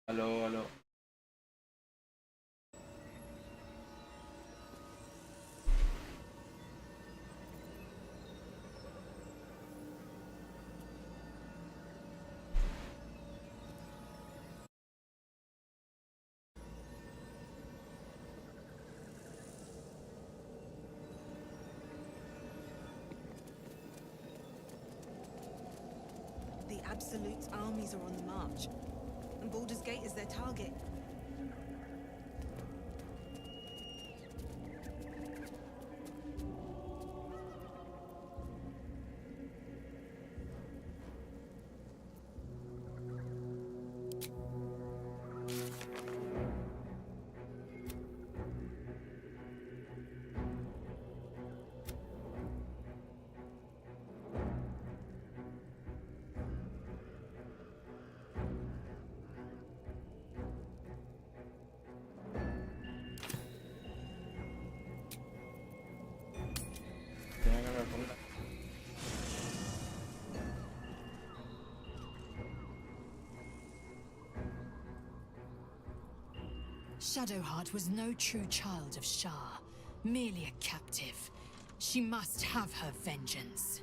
Aló, aló. The Absolute's armies are on the march, and Baldur's Gate is their target. Tiene que me ponga. Shadowheart was no true child of Shah, merely a captive. She must have her vengeance.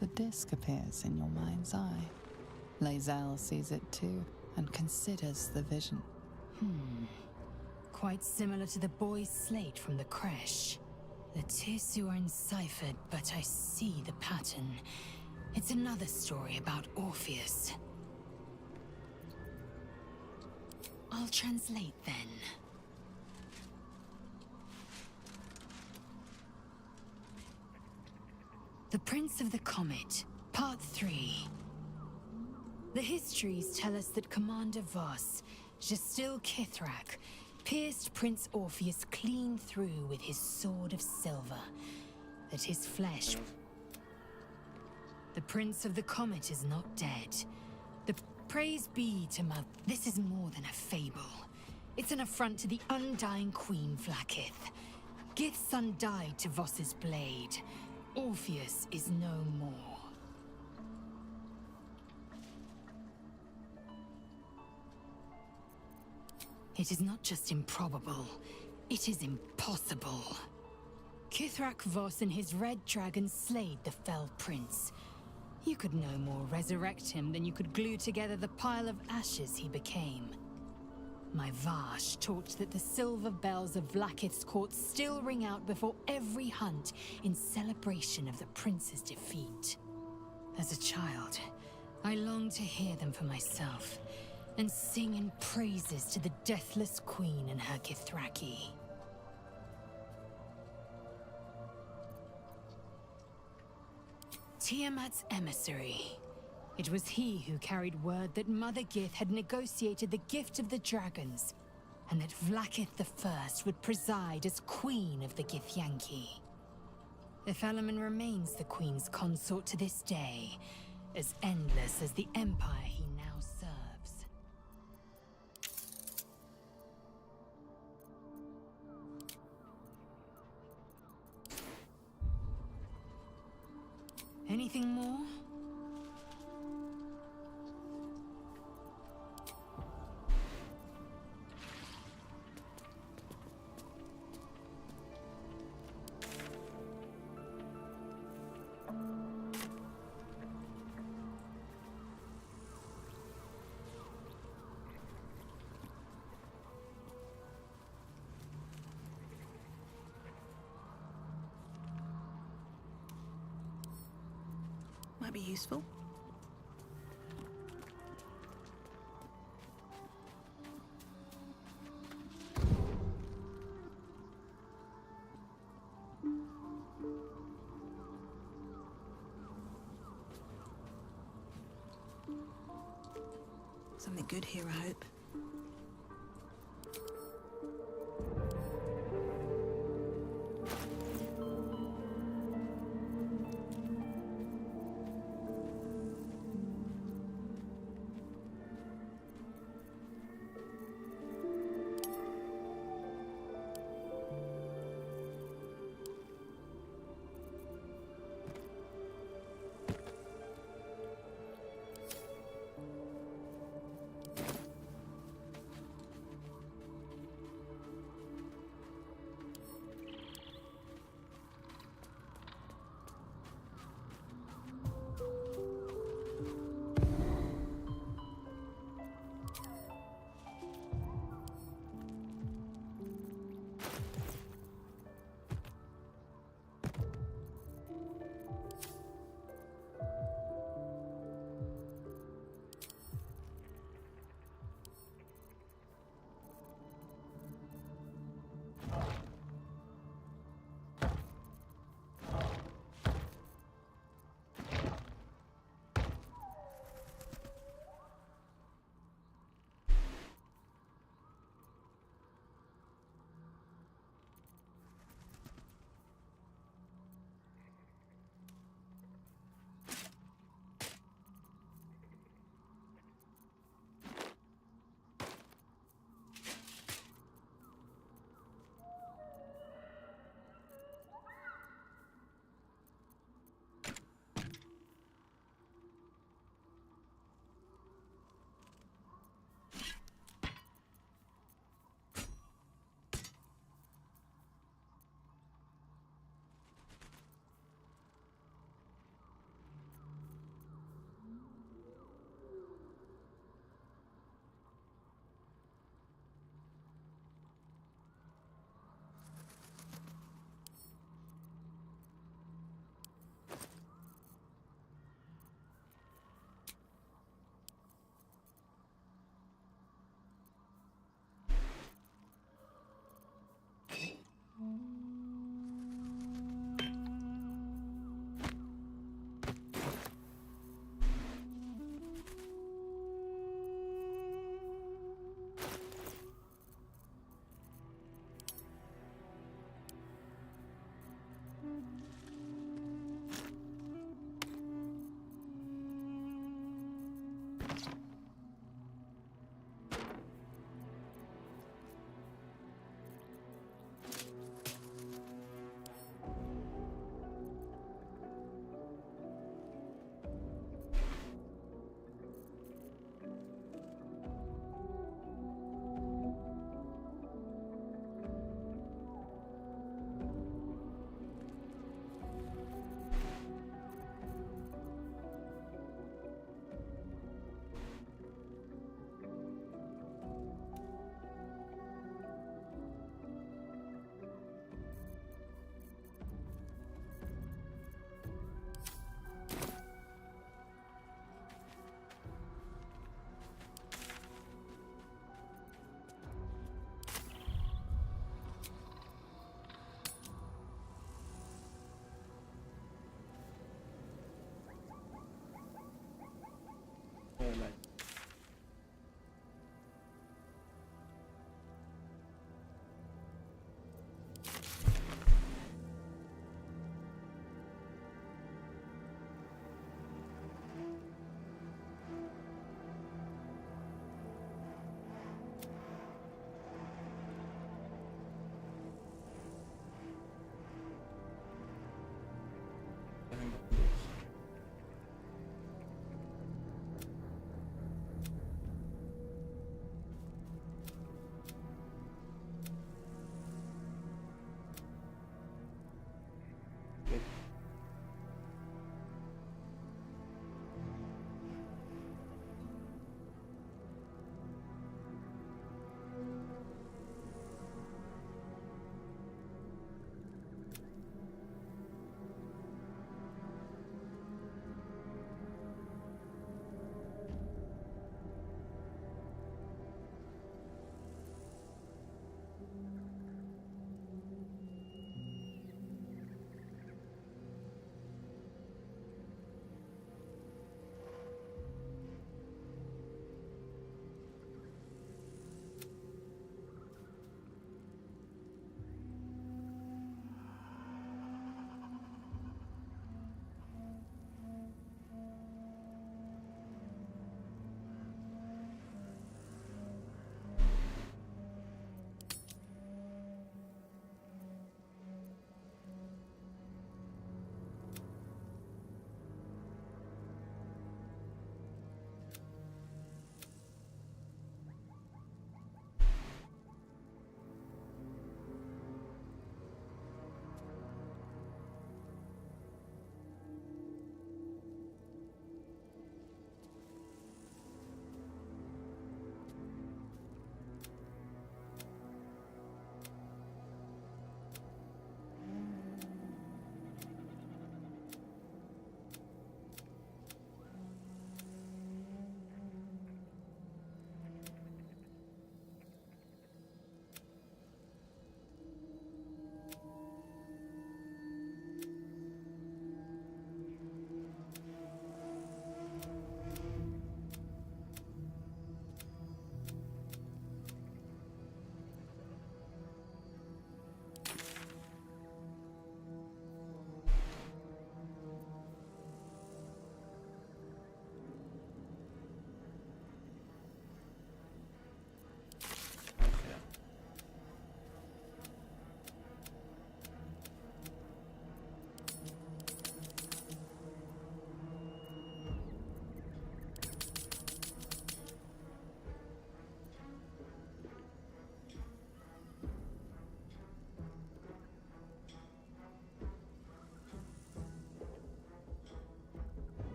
The disc appears in your mind's eye. Lae'zel sees it too, and considers the vision. Quite similar to the boy's slate from the creche. The tissue are enciphered, but I see the pattern. It's another story about Orpheus. I'll translate then. The Prince of the Comet, Part 3. The histories tell us that Commander Voss, Gestil Kithrak, pierced Prince Orpheus clean through with his sword of silver, that his flesh... The Prince of the Comet is not dead. The praise be to Mother. This is more than a fable. It's an affront to the undying Queen Vlaakith. Gith's son died to Voss's blade. Orpheus is no more. It is not just improbable, it is impossible. Kithrak Voss and his Red Dragon slayed the fell prince. You could no more resurrect him than you could glue together the pile of ashes he became. My Vash taught that the silver bells of Vlaakith's court still ring out before every hunt in celebration of the prince's defeat. As a child, I longed to hear them for myself, and sing in praises to the deathless queen and her Kithraki. Tiamat's emissary. It was he who carried word that Mother Gith had negotiated the gift of the dragons, and that Vlaakith I would preside as queen of the Githyanki. Ifalaman remains the queen's consort to this day, as endless as the empire he now serves. Anything more? Might be useful. Something good here, I hope.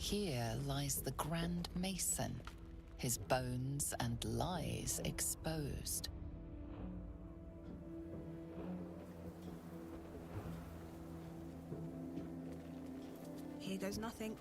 Here lies the Grand Mason, his bones and lies exposed. Here goes nothing.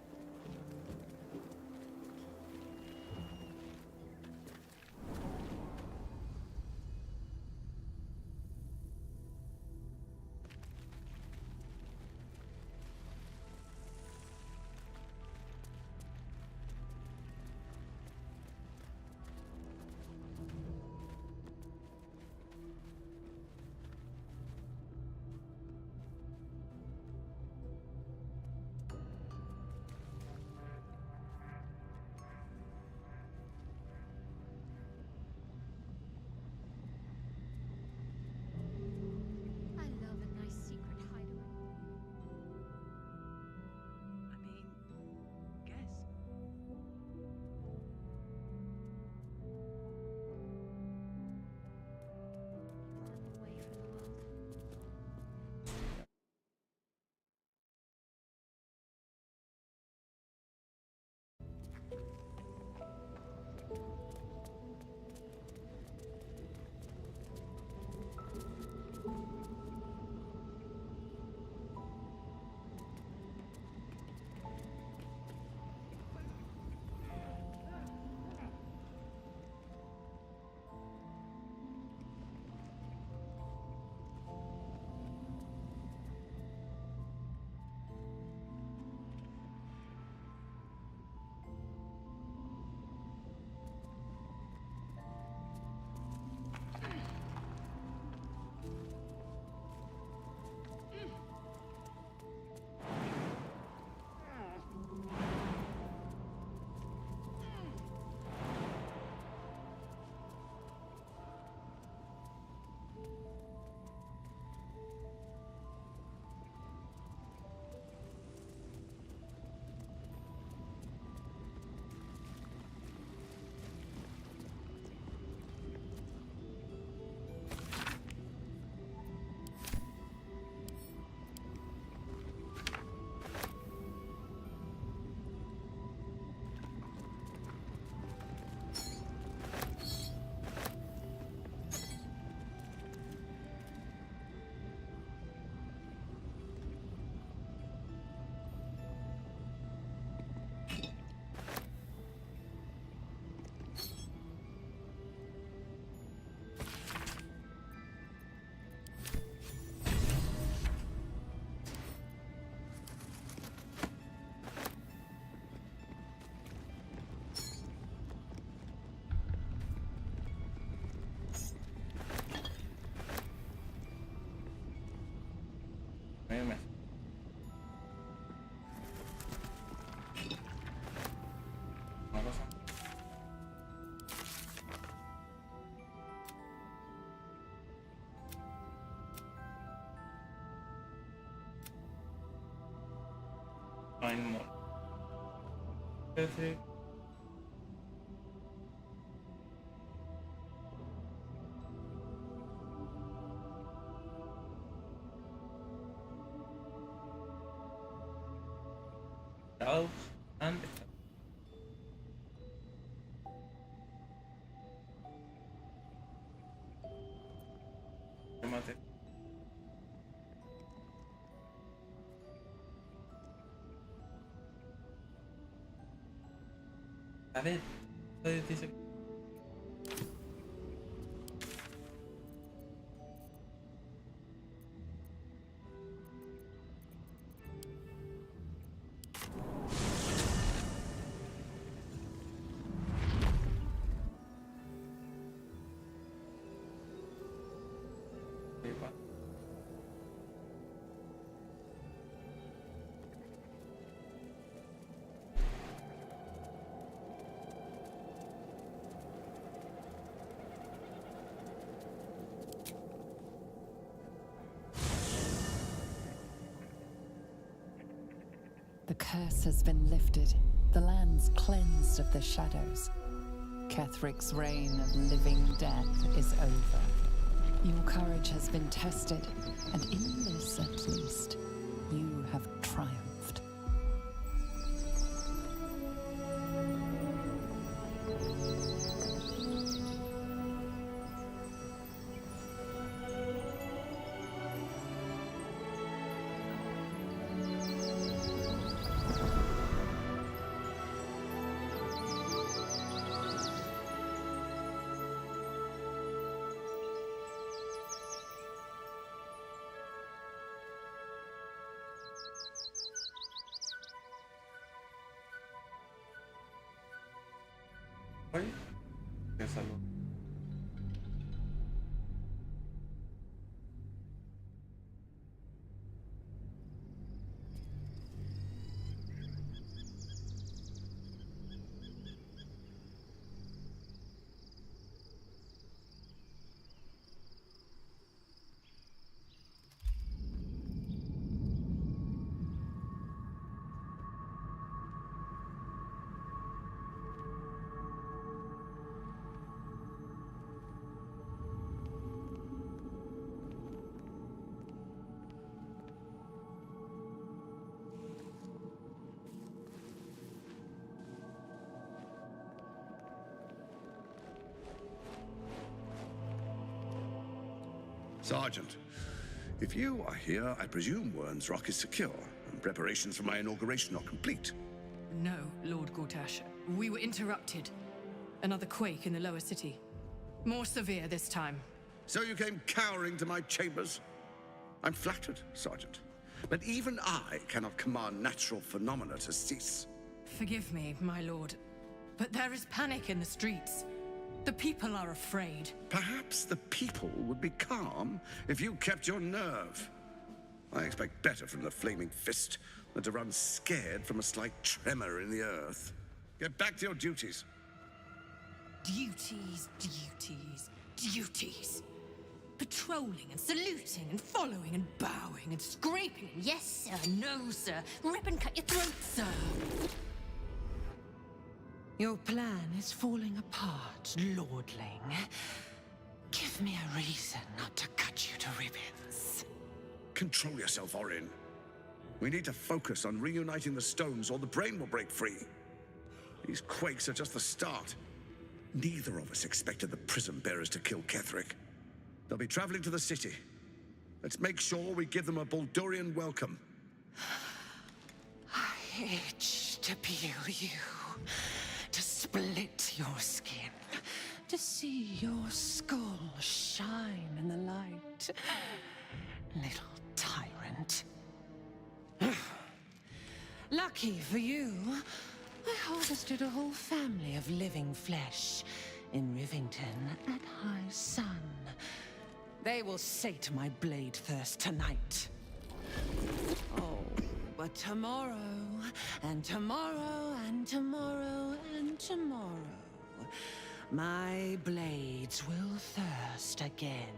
I love a nice secret hideaway. I mean, guess. Step away from the world. Una cosa. Find more. Perfect. Out and remate. A ver, dice. The curse has been lifted, the land's cleansed of the shadows. Kethric's reign of living death is over. Your courage has been tested, and in this at least, you have triumphed. Oye, qué salud. Sergeant, if you are here, I presume Wern's Rock is secure, and preparations for my inauguration are complete. No, Lord Gortash. We were interrupted. Another quake in the lower city. More severe this time. So you came cowering to my chambers? I'm flattered, Sergeant. But even I cannot command natural phenomena to cease. Forgive me, my lord, but there is panic in the streets. The people are afraid. Perhaps the people would be calm if you kept your nerve. I expect better from the Flaming Fist than to run scared from a slight tremor in the earth. Get back to your duties. Duties, duties, duties. Patrolling and saluting and following and bowing and scraping. Yes, sir. No, sir. Rip and cut your throat, sir. Your plan is falling apart, lordling. Give me a reason not to cut you to ribbons. Control yourself, Orin. We need to focus on reuniting the stones or the brain will break free. These quakes are just the start. Neither of us expected the Prism Bearers to kill Ketheric. They'll be traveling to the city. Let's make sure we give them a Baldurian welcome. I itch to peel you, to split your skin, to see your skull shine in the light. Little tyrant. Lucky for you, I harvested a whole family of living flesh in Rivington at high sun. They will sate my blade thirst tonight. Oh, but tomorrow, and tomorrow, and tomorrow, and tomorrow, my blades will thirst again.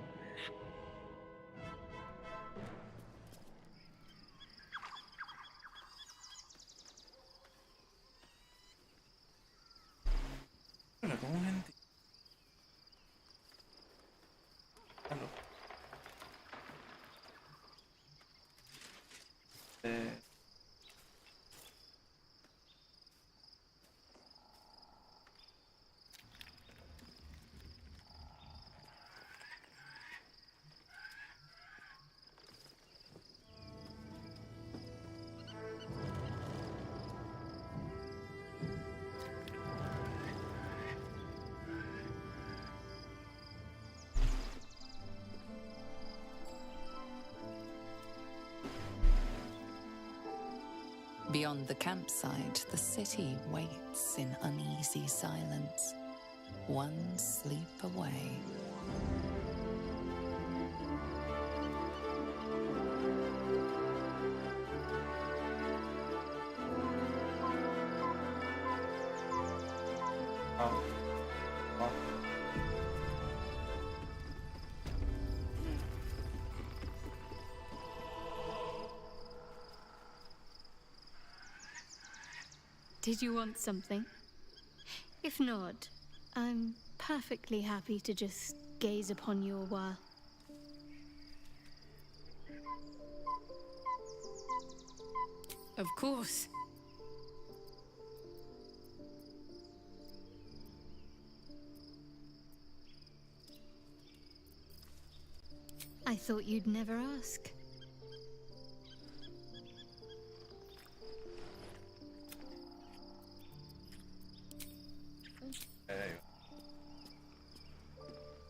Hola, ¿cómo gente? Aló. Beyond the campsite, the city waits in uneasy silence, one sleep away. Ah, ah. Did you want something? If not, I'm perfectly happy to just gaze upon you a while. Of course. I thought you'd never ask. There you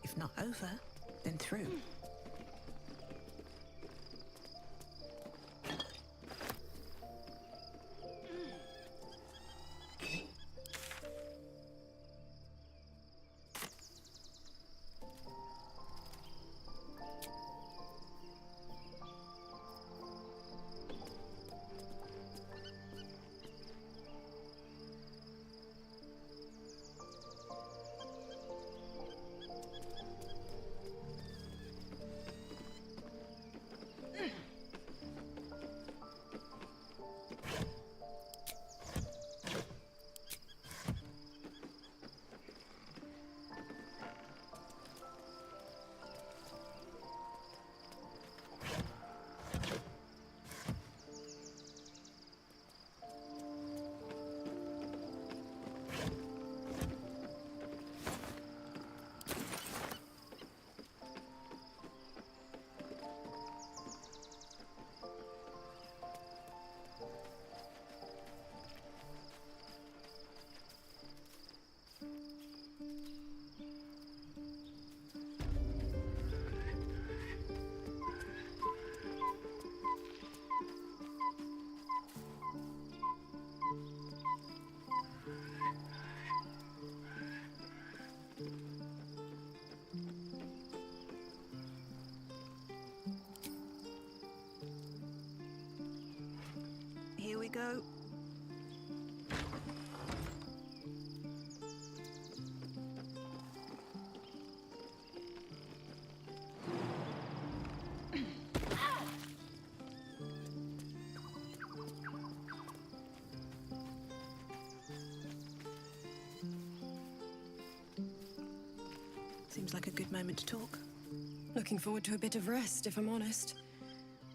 If not over, then through. go. Seems like a good moment to talk. Looking forward to a bit of rest, if I'm honest.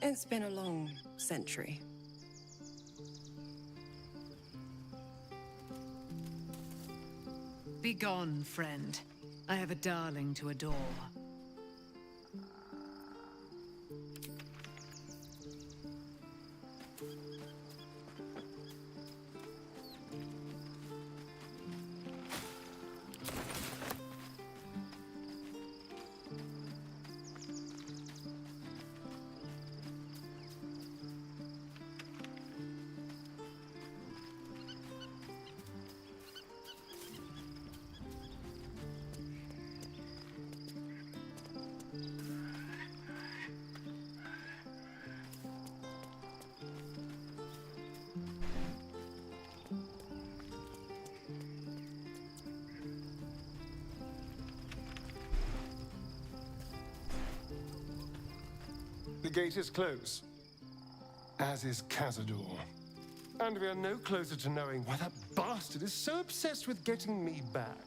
It's been a long century. Begone, friend. I have a darling to adore. The gate is closed, as is Cazador. And we are no closer to knowing why that bastard is so obsessed with getting me back.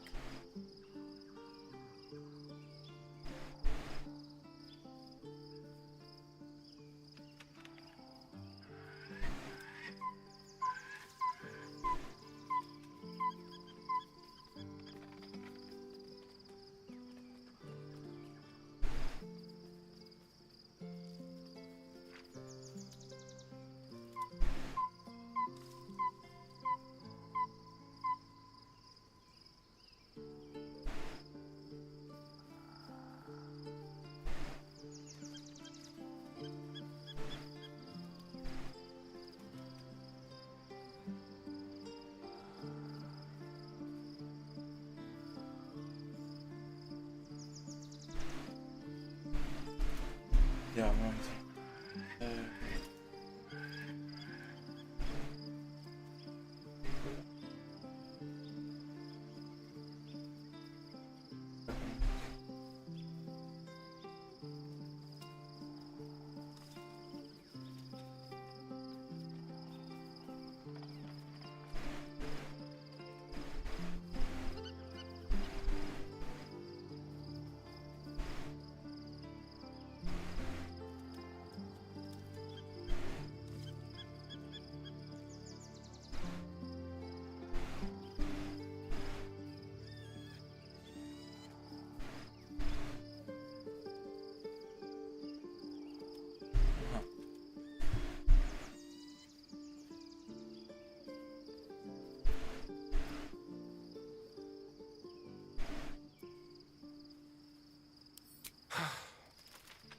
Ja, Moment.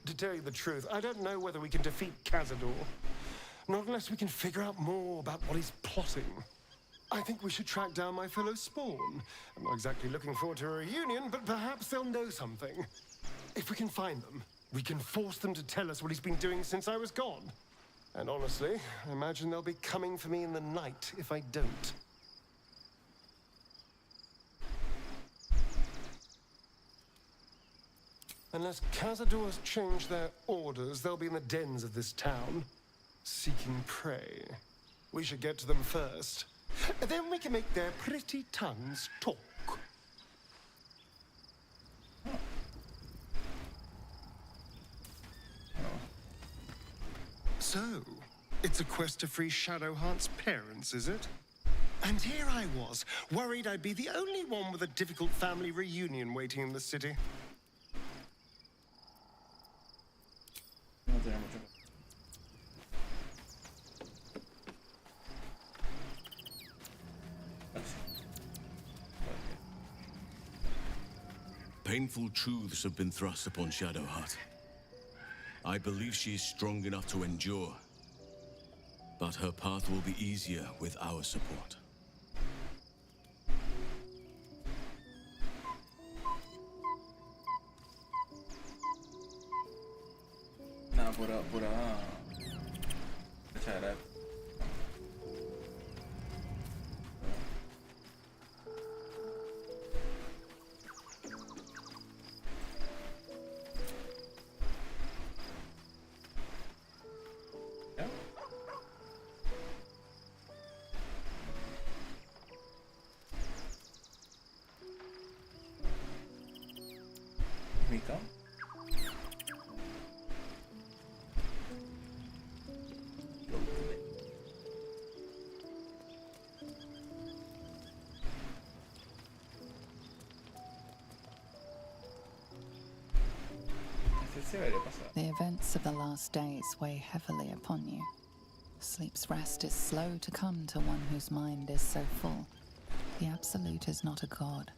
To tell you the truth, I don't know whether we can defeat Cazador. Not unless we can figure out more about what he's plotting. I think we should track down my fellow Spawn. I'm not exactly looking forward to a reunion, but perhaps they'll know something. If we can find them, we can force them to tell us what he's been doing since I was gone. And honestly, I imagine they'll be coming for me in the night if I don't. Unless Cazador's changed their orders, they'll be in the dens of this town, seeking prey. We should get to them first. Then we can make their pretty tongues talk. So, it's a quest to free Shadowheart's parents, is it? And here I was, worried I'd be the only one with a difficult family reunion waiting in the city. No tiene mucho que... Painful truths have been thrust upon Shadowheart. I believe she is strong enough to endure, but her path will be easier with our support. Nada, pura... Muchas gracias. Mika. The events of the last days weigh heavily upon you. Sleep's rest is slow to come to one whose mind is so full. The Absolute is not a god,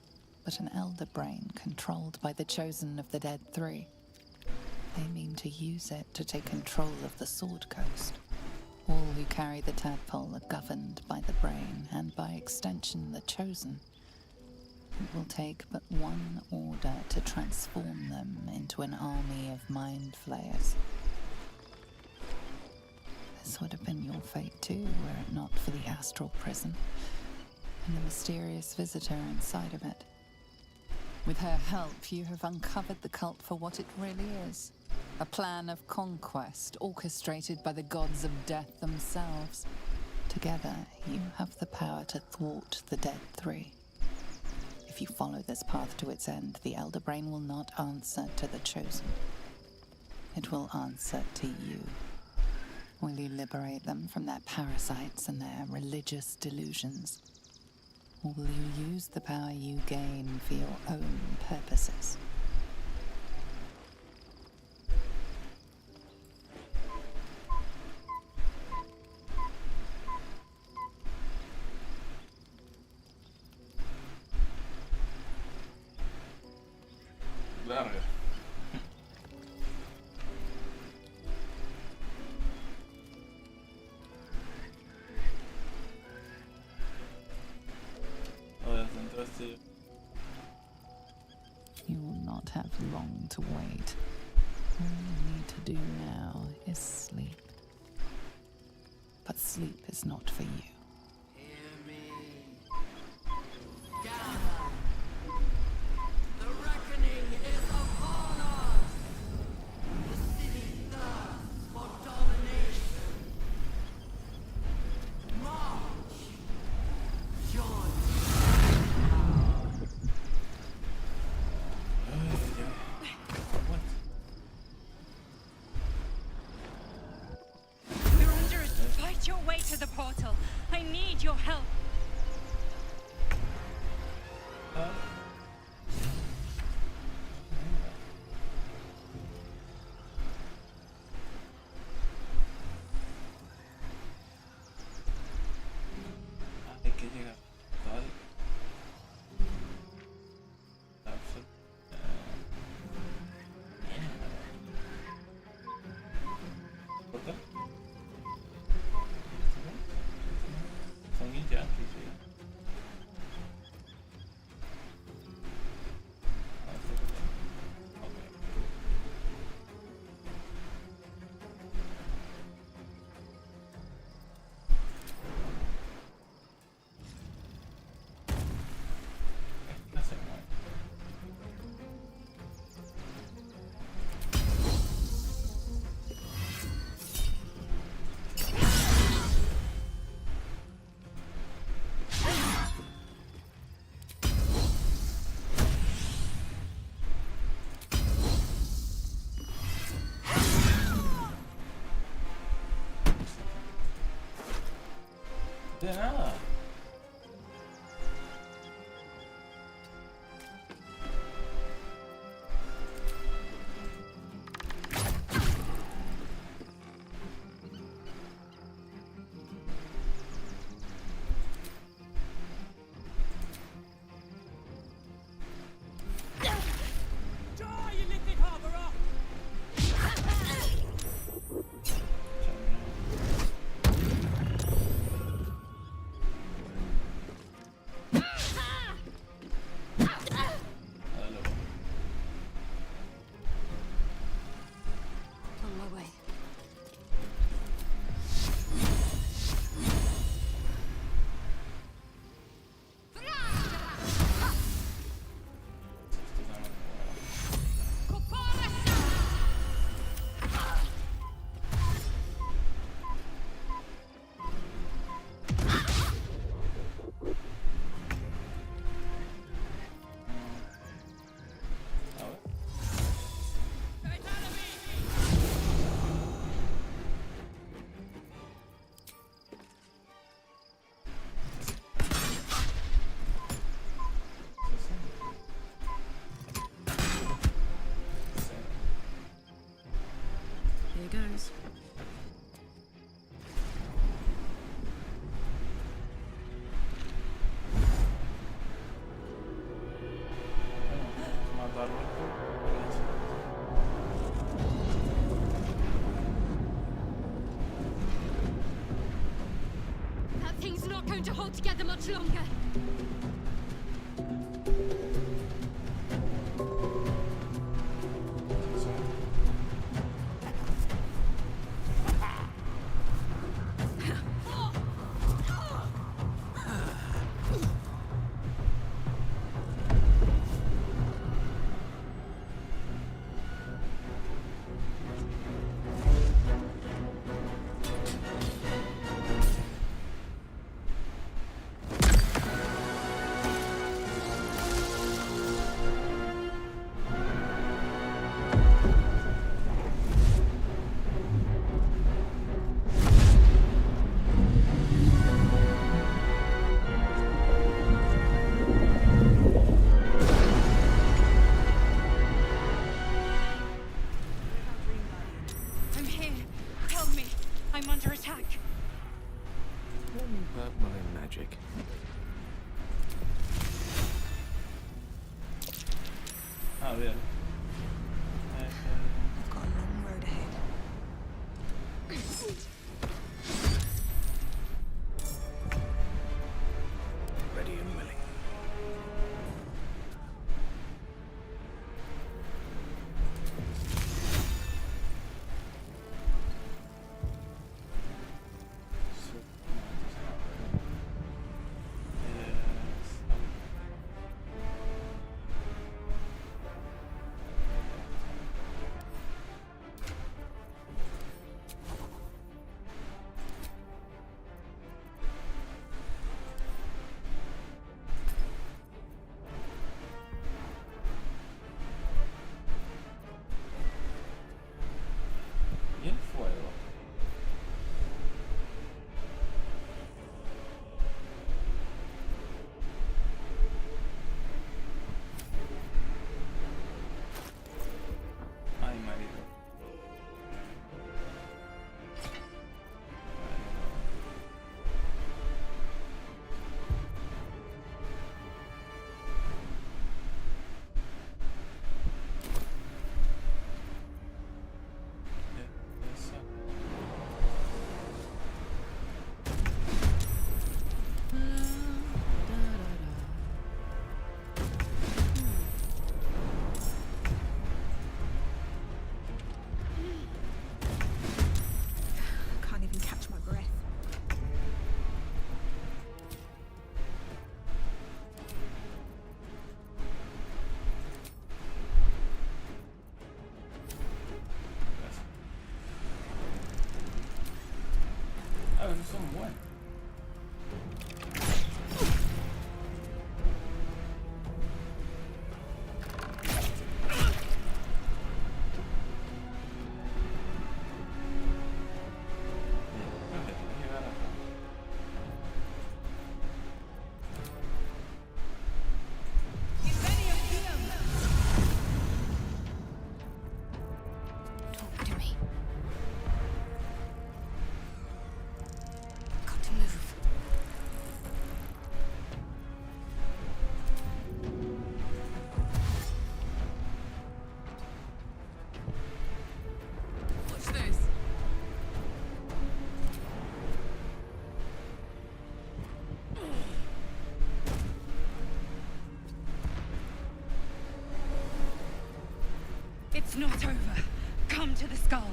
but an elder brain controlled by the chosen of the Dead Three. They mean to use it to take control of the Sword Coast. All who carry the tadpole are governed by the brain, and by extension the chosen. It will take but one order to transform them into an army of mind flayers. This would have been your fate too, were it not for the astral prison and the mysterious visitor inside of it. With her help, you have uncovered the cult for what it really is. A plan of conquest orchestrated by the gods of death themselves. Together, you have the power to thwart the Dead Three. If you follow this path to its end, the Elder Brain will not answer to the Chosen. It will answer to you. Will you liberate them from their parasites and their religious delusions? Or will you use the power you gain for your own purposes? Där. You will not have long to wait. All you need to do now is sleep. But sleep is not for you. Ja. goes. Mataram. That thing's not going to hold together much longer. I'm here. Help me. I'm under attack. Tell me about my magic. Ah, vero. I've got a long road ahead. Ready and willing. Y el fuego. Ay, marido. Eso. Can't even catch my breath. Ah, esos son buenos. Creo que tengo que llegar acá. Talk to me. Got to move. What's this? It's not over. Come to the skull.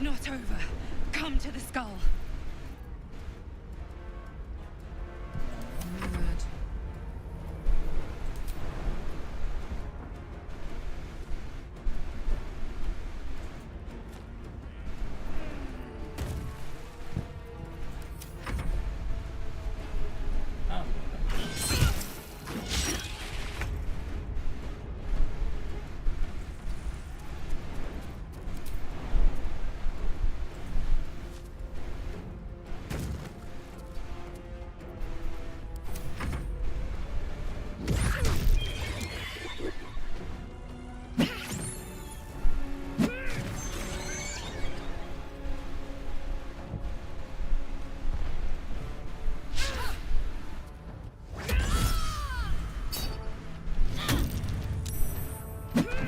It's not over. Come to the skull.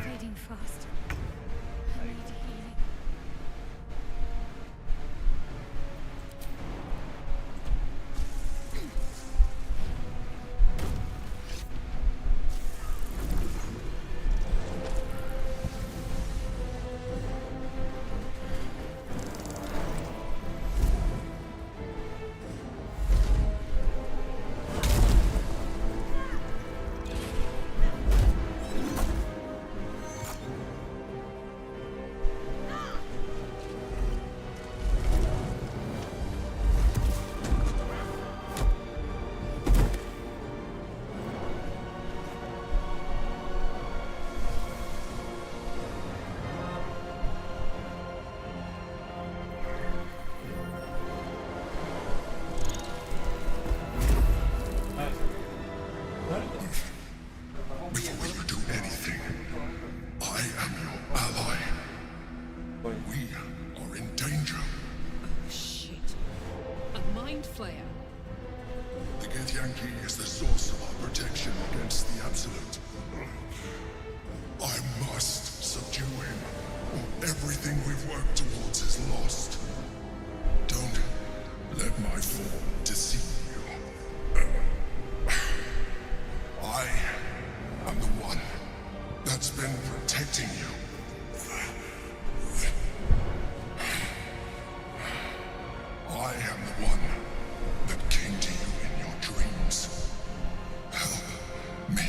Fading fast. I need healing. Before you do anything, I am your ally. We are in danger. Shit. A mind flayer. The Githyanki is the source of our protection against the Absolute. I must subdue him, or everything we've worked towards is lost. Don't let my form deceive you. I am the one that's been protecting you. I am the one that came to you in your dreams. Help me.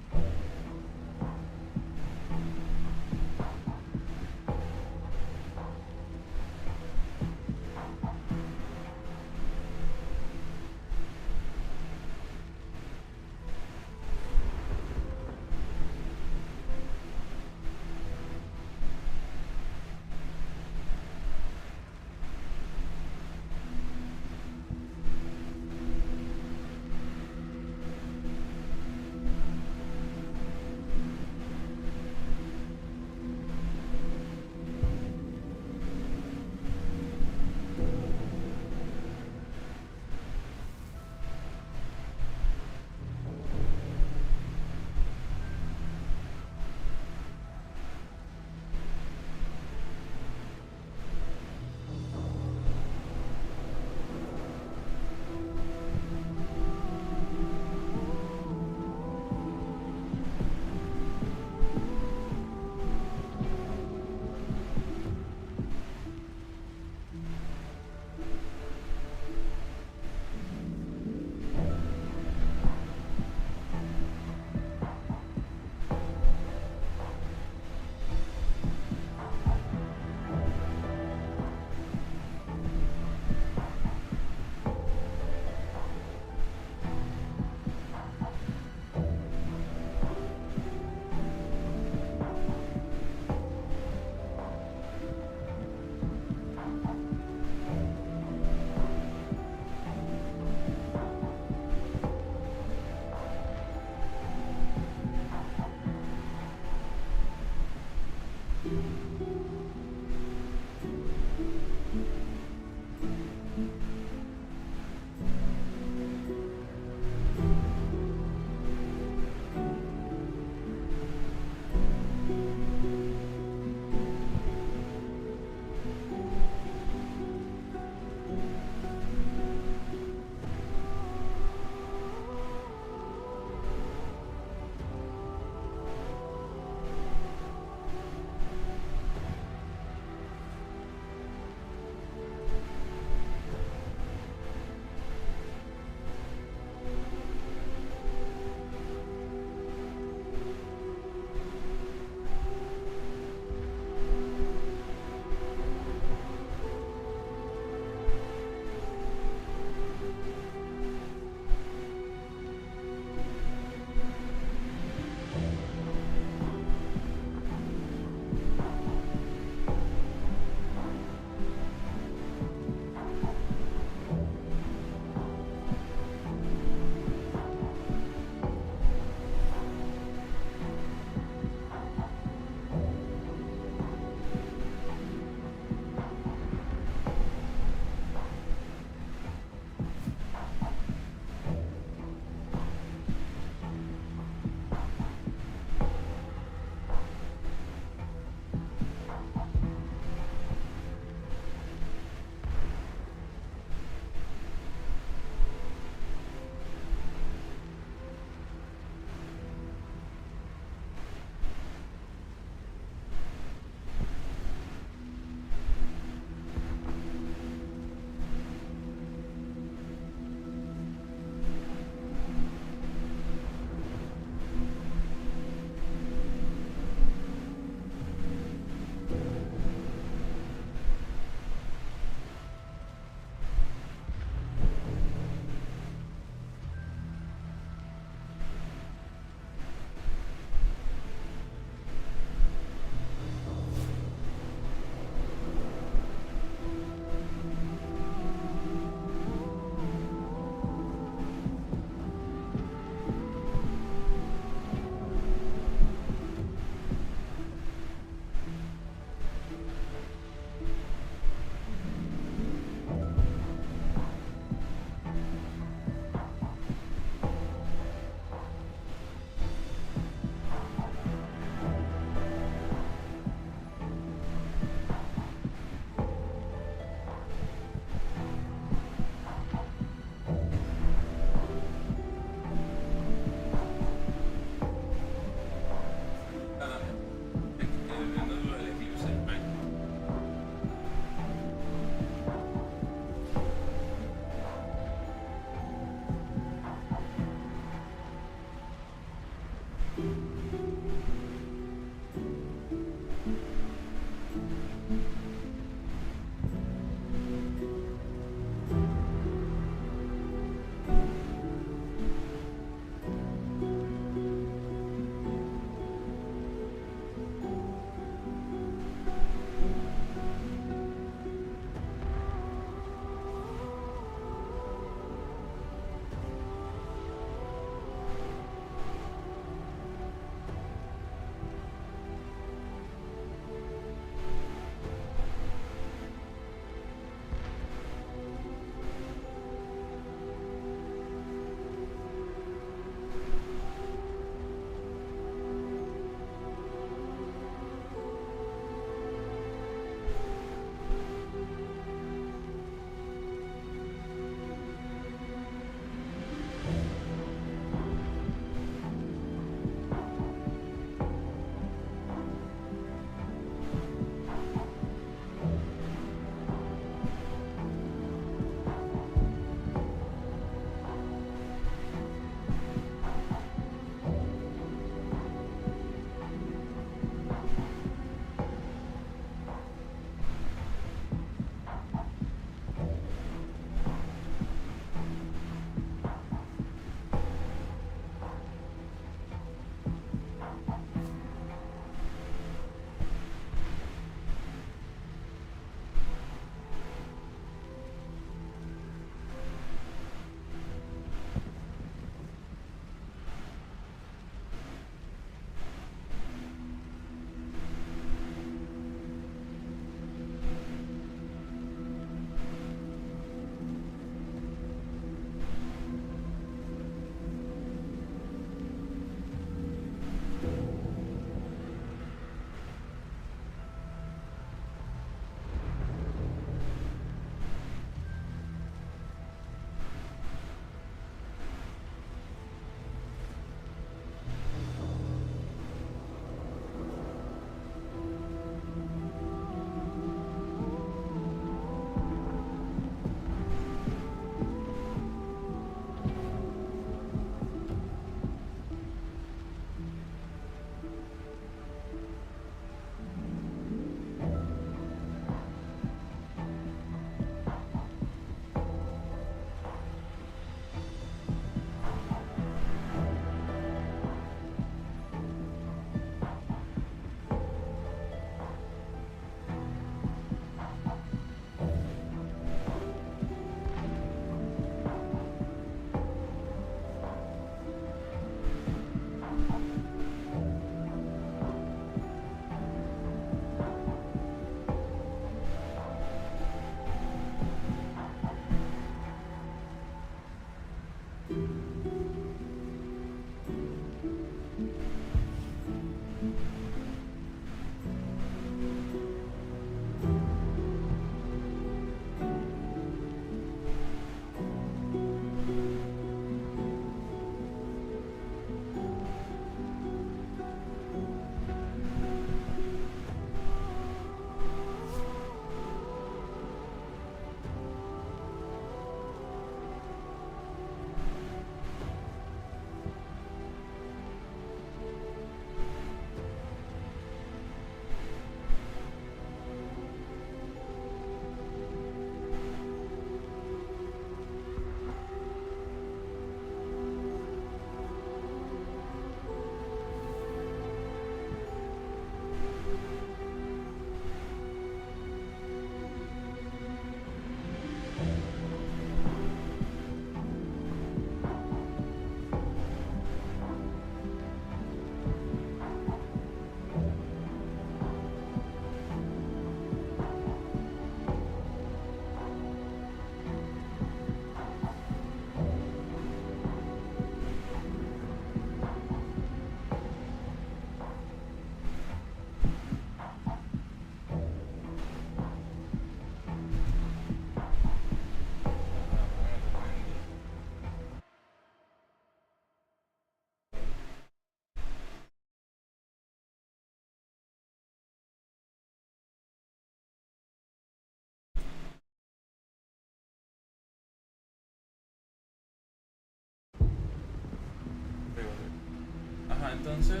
entonces,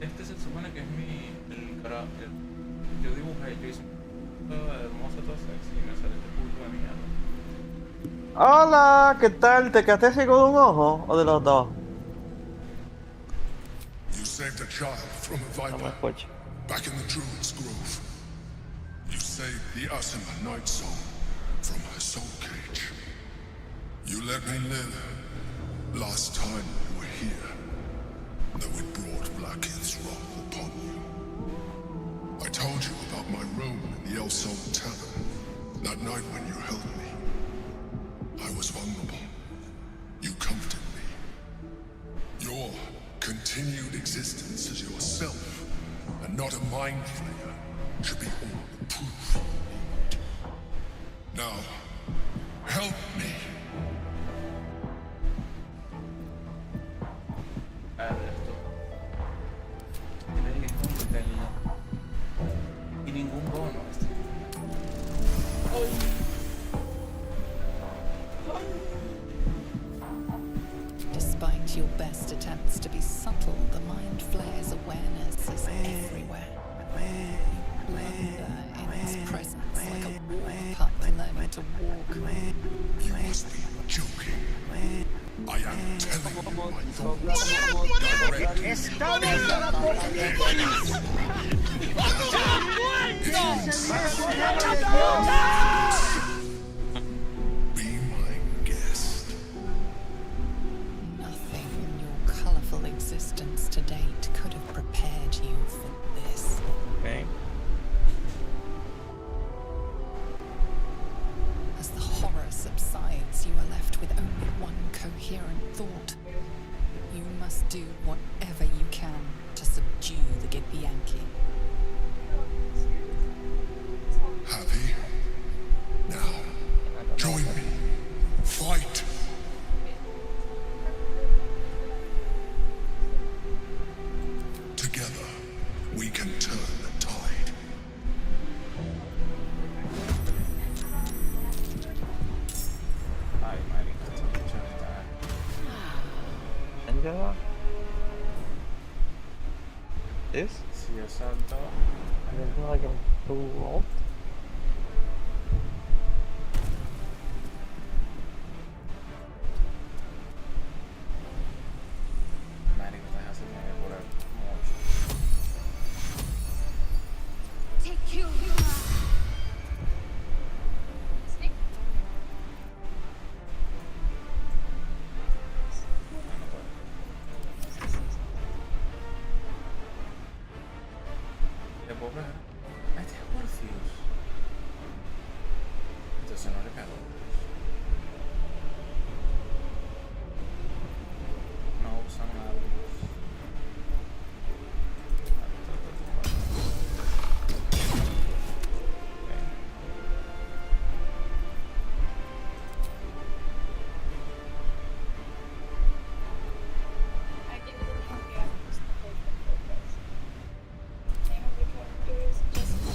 este se supone que es el carácter. Yo dibujé, yo hice un juego hermoso, todo sexy, y me sale este puto de mierda. Hola, ¿qué tal? ¿Te quedaste ciego de un ojo o de los dos? You saved a child from a No me viper escucho. back in the Druid's Grove. You saved the Asima Night Soul from her soul cage. You let me live last time you were here, though it brought Blackheath's wrath upon you. I told you about my room in the El Sol Tavern that night when you held me. I was vulnerable. You comforted me. Your continued existence as yourself, and not a mind flayer, should be all the proof you need. Now, help me. Y ningún bono. Despite your best attempts to be subtle, the Mind Flayer's awareness is everywhere. You blunder in its presence like a walk pup learning to walk. You must be joking. I am telling you my thoughts. Be my guest. Nothing in your colorful existence to date could have prepared you for this. Okay. As the horror subsides, you are left with only one coherent thought. You must do whatever you can to subdue the Githyanki. Happy? Now, join me. Fight! Together, we can turn the tide. Ay, marica, esta mucha está. And this? Sí, exacto. I didn't feel like I'm too old. Marica, estás haciendo demorar mucho. Take you. Le puedo pegar. Ah, este es Orpheus. Entonces no le pego. No usan nada.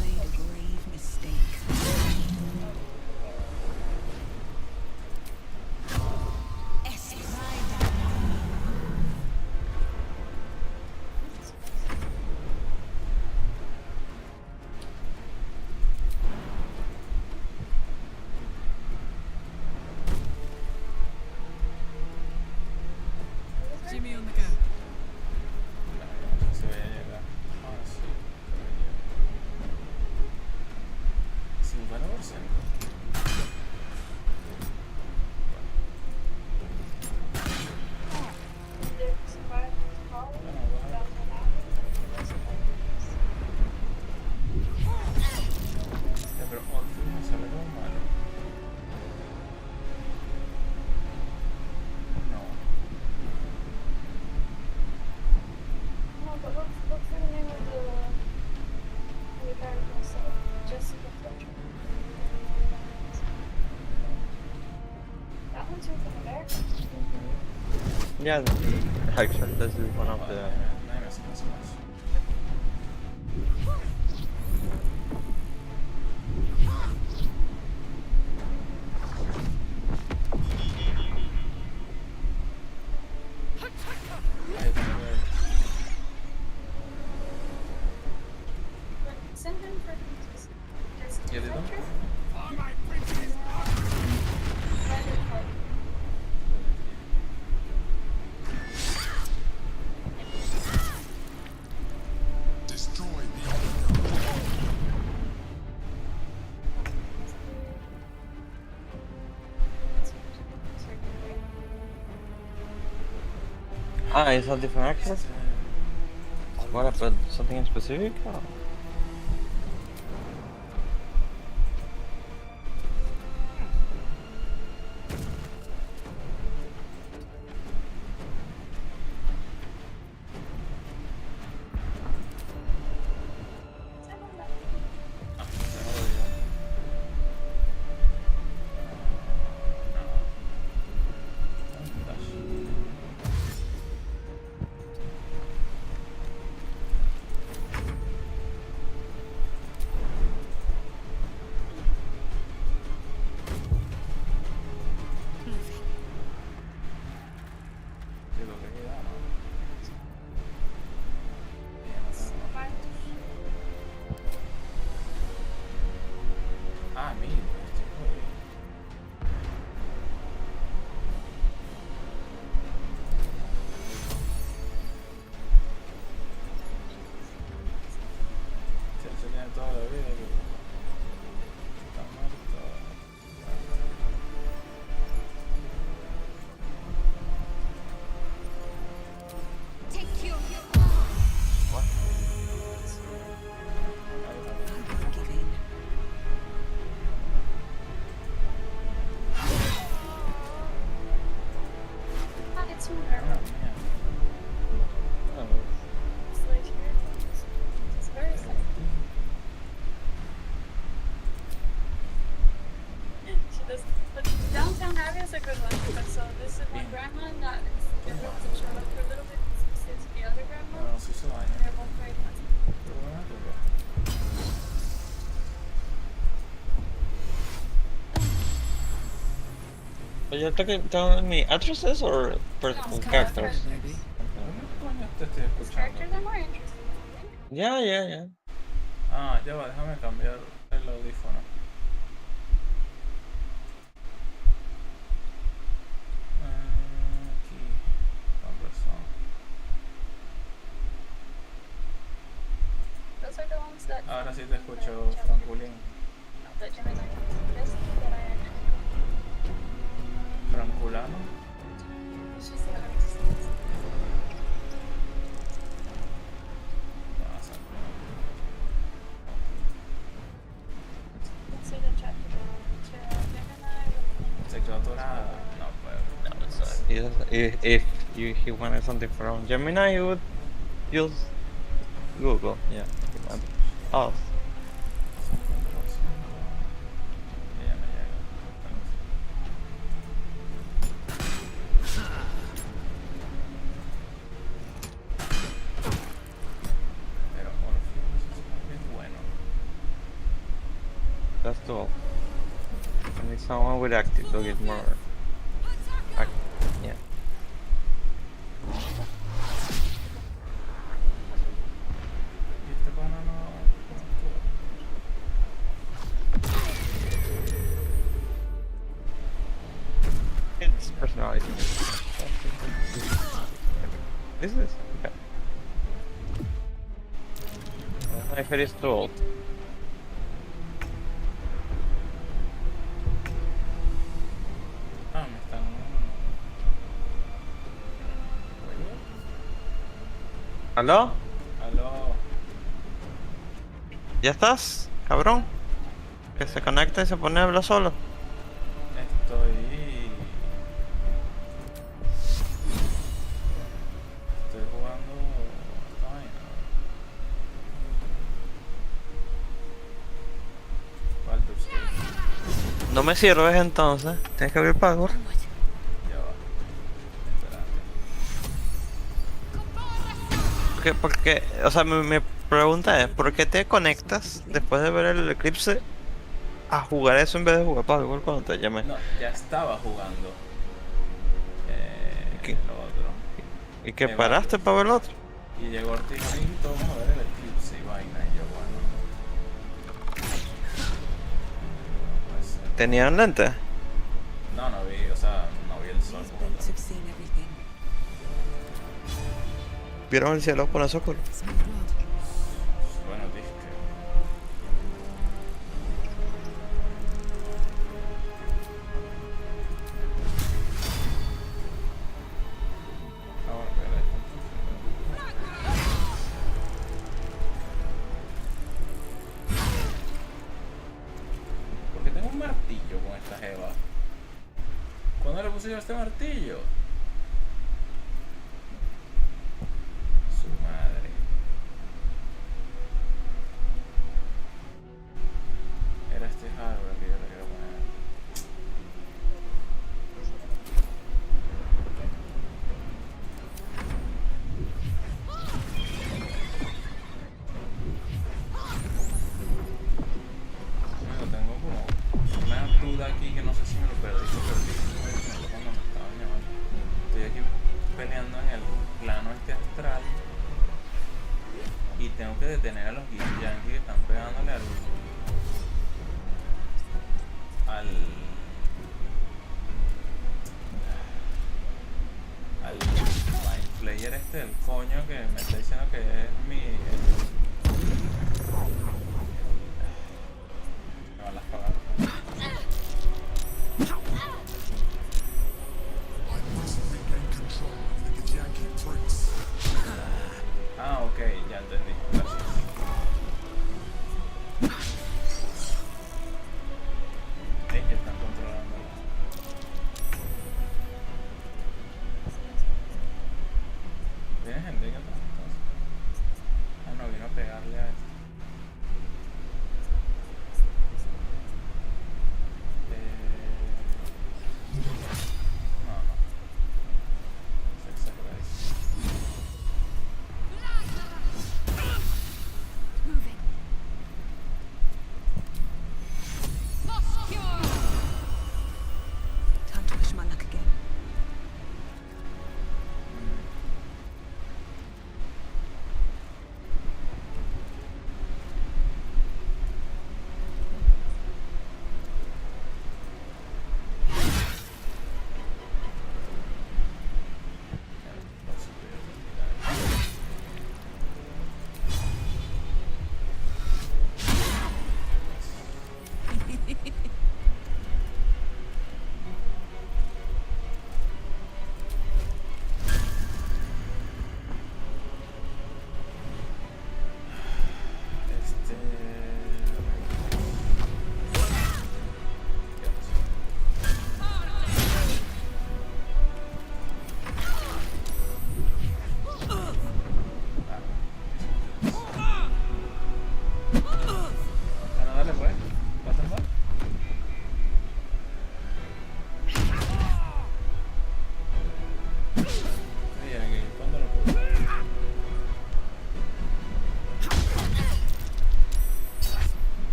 Made a grave mistake. Jimmy on the go. No sé si voy a llegar. Ahora sí. Sin valor, pero Orpheus me sale como malo. No. No, but look for the name of the character, so Jessica Fletcher. That one's with the bear. Yeah, actually, this is one of the. Nadie me hace caso más. Ahí tengo ¿Y a ti tampoco? Ah, is that different access? What about something in specific? Or? Ah, mira, este juego. Se tiene toda la vida que está muerto. It's like here. It's very sad. She does. But downtown area is a good one. But so this is my grandma, not wasn't sure about for a little bit. It's the other grandma. No, sí se baña. They're both very nice. Pero bueno, Are you telling me addresses or personal characters? ¿cómo coño te estoy These escuchando? characters are more interesting. Yeah. Ah, ya va, déjame cambiar el audífono. Aquí, conversón. Those are the ones that. Ahora sí te escucho, Franculín. That Gemini this that I actually. Franculano. She's the artist. Let's see the chat. Secretora, no puedo. If he wanted something from Gemini, he would use Google. Yeah. Oh. Ya me llega. Pero Orpheus es bueno. That's all. I need someone with active to get more. Yeah. Y este pana no It's personality. Is this? Okay. My head is too old. Ah, me están. ¿Aló? Aló. ¿Ya estás, cabrón? Que se conecta y se pone a hablar solo. Estoy jugando esta vaina. Baldurs Gate. No me sirves entonces. Tienes que abrir password. Ya va. Espérate. Porque, o sea, mi pregunta es, ¿por qué te conectas después de ver el eclipse a jugar eso en vez de jugar password cuando te llamé? No, ya estaba jugando. ¿Qué? Lo otro. ¿Y que paraste para ver el otro? Y llegó Ortiz y vamos a ver el eclipse y vaina. Y yo, bueno. ¿Tenían lentes? No, no vi, o sea, no vi el sol. These boats have seen everything. ¿Vieron el cielo por eso oscuro? Smell blood. Bueno, disque. Ahora, espera, ¿por qué tengo un martillo con esta jeva? ¿Cuándo le puse yo este martillo? Su madre. Era este hardware que yo le quiero poner. Bueno, tengo como una duda aquí que no sé si me lo perdí o perdí cuando me estaban llamando. Estoy aquí peleando en el plano este astral y tengo que detener a los yankees que están pegándole al mind player este del coño que me está diciendo que es mi me van a pagar. Ah, ok, ya entendí. Gracias. Que están controlando. Bien,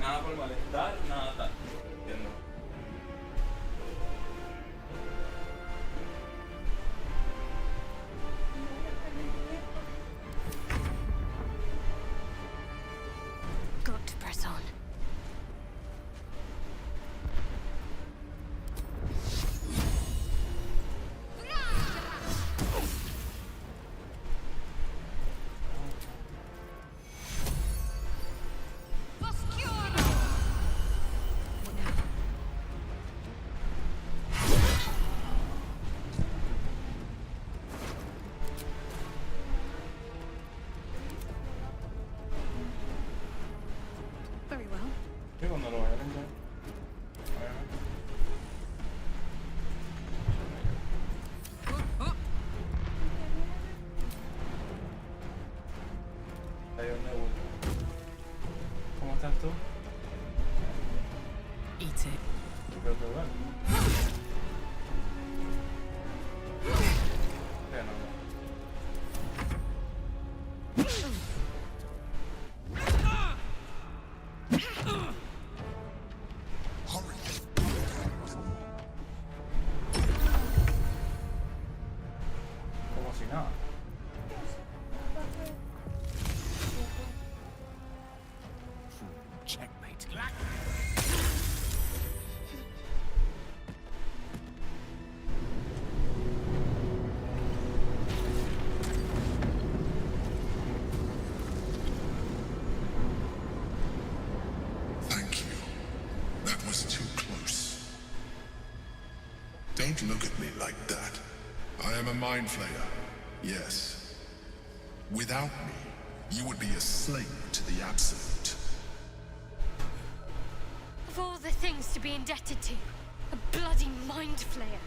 nada por malestar, nada tal. ¿Entiendo? Got to press on. Very well. Sí, cuando lo vaya a limpiar. Ahí donde voy. ¿Cómo estás tú? Eat it. Yo creo que bueno. Sí, no. Como si nada. Checkmate. Thank you. That was too close. Don't look at me like that. I am a mind flayer. Yes. Without me, you would be a slave to the Absolute. Of all the things to be indebted to, a bloody mind flayer.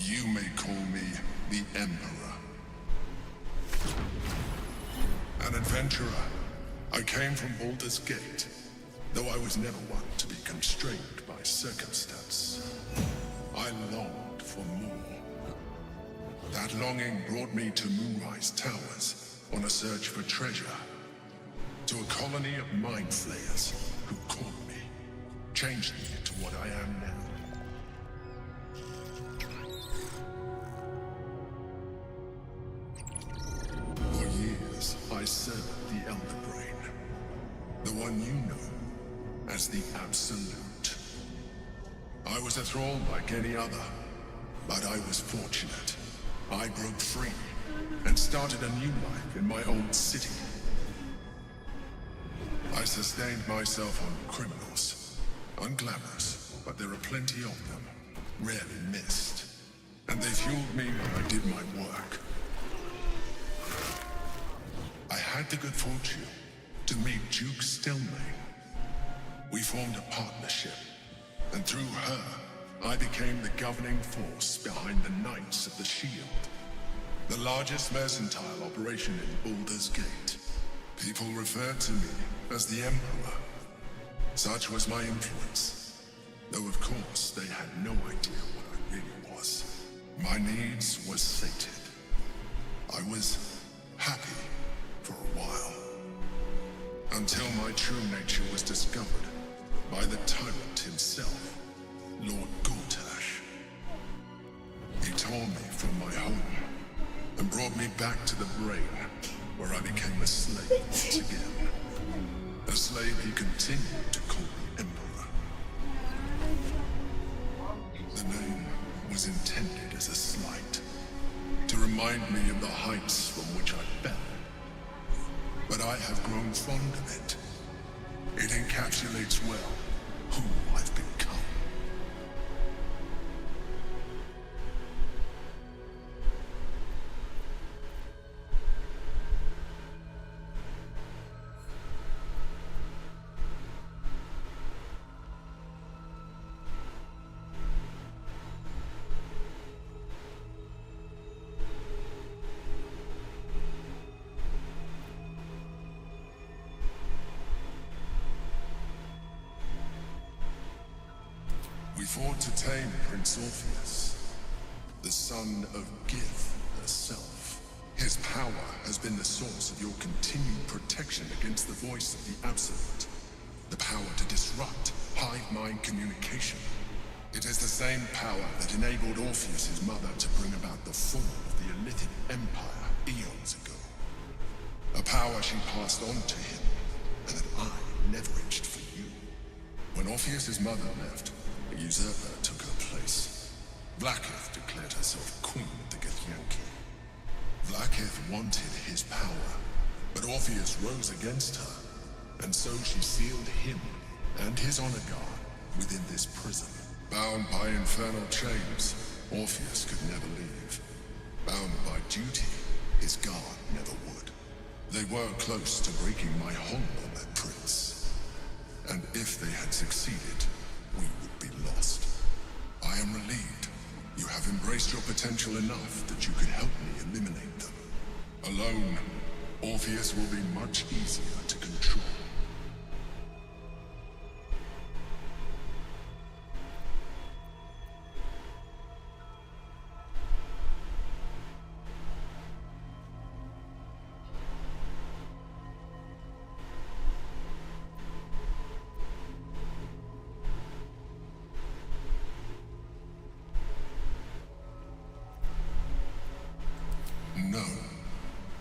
You may call me the Emperor. An adventurer. I came from Baldurs Gate, though I was never one to be constrained by circumstance. I longed for more. That longing brought me to Moonrise Towers on a search for treasure. To a colony of mind flayers who caught me, changed me into what I am now. For years, I served the Elder Brain, the one you know as the Absolute. I was a thrall like any other, but I was fortunate. I broke free and started a new life in my own city. I sustained myself on criminals, unglamorous, but there are plenty of them, rarely missed. And they fueled me when I did my work. I had the good fortune to meet Duke Stillmain. We formed a partnership, and through her, I became the governing force behind the Knights of the Shield, the largest mercantile operation in Baldurs Gate. People referred to me as the Emperor. Such was my influence, though of course they had no idea what I really was. My needs were sated. I was happy for a while, until my true nature was discovered by the tyrant himself, Lord Gortash. He tore me from my home and brought me back to the Brain, where I became a slave once again. A slave he continued to call me Emperor. The name was intended as a slight, to remind me of the heights from which I fell. But I have grown fond of it. It encapsulates well who I've become. fought to tame Prince Orpheus, the son of Gith herself. His power has been the source of your continued protection against the voice of the Absolute. The power to disrupt hive mind communication. It is the same power that enabled Orpheus's mother to bring about the fall of the Illithid Empire eons ago. A power she passed on to him, and that I leveraged for you. When Orpheus's mother left, a usurper took her place. Vlaakith declared herself queen of the Githyanki. Vlaakith wanted his power, but Orpheus rose against her, and so she sealed him and his honor guard within this prison. Bound by infernal chains, Orpheus could never leave. Bound by duty, his guard never would. They were close to breaking my hold on that prince. And if they had succeeded, we would be lost. I am relieved. You have embraced your potential enough that you could help me eliminate them. Alone, Orpheus will be much easier to control. No.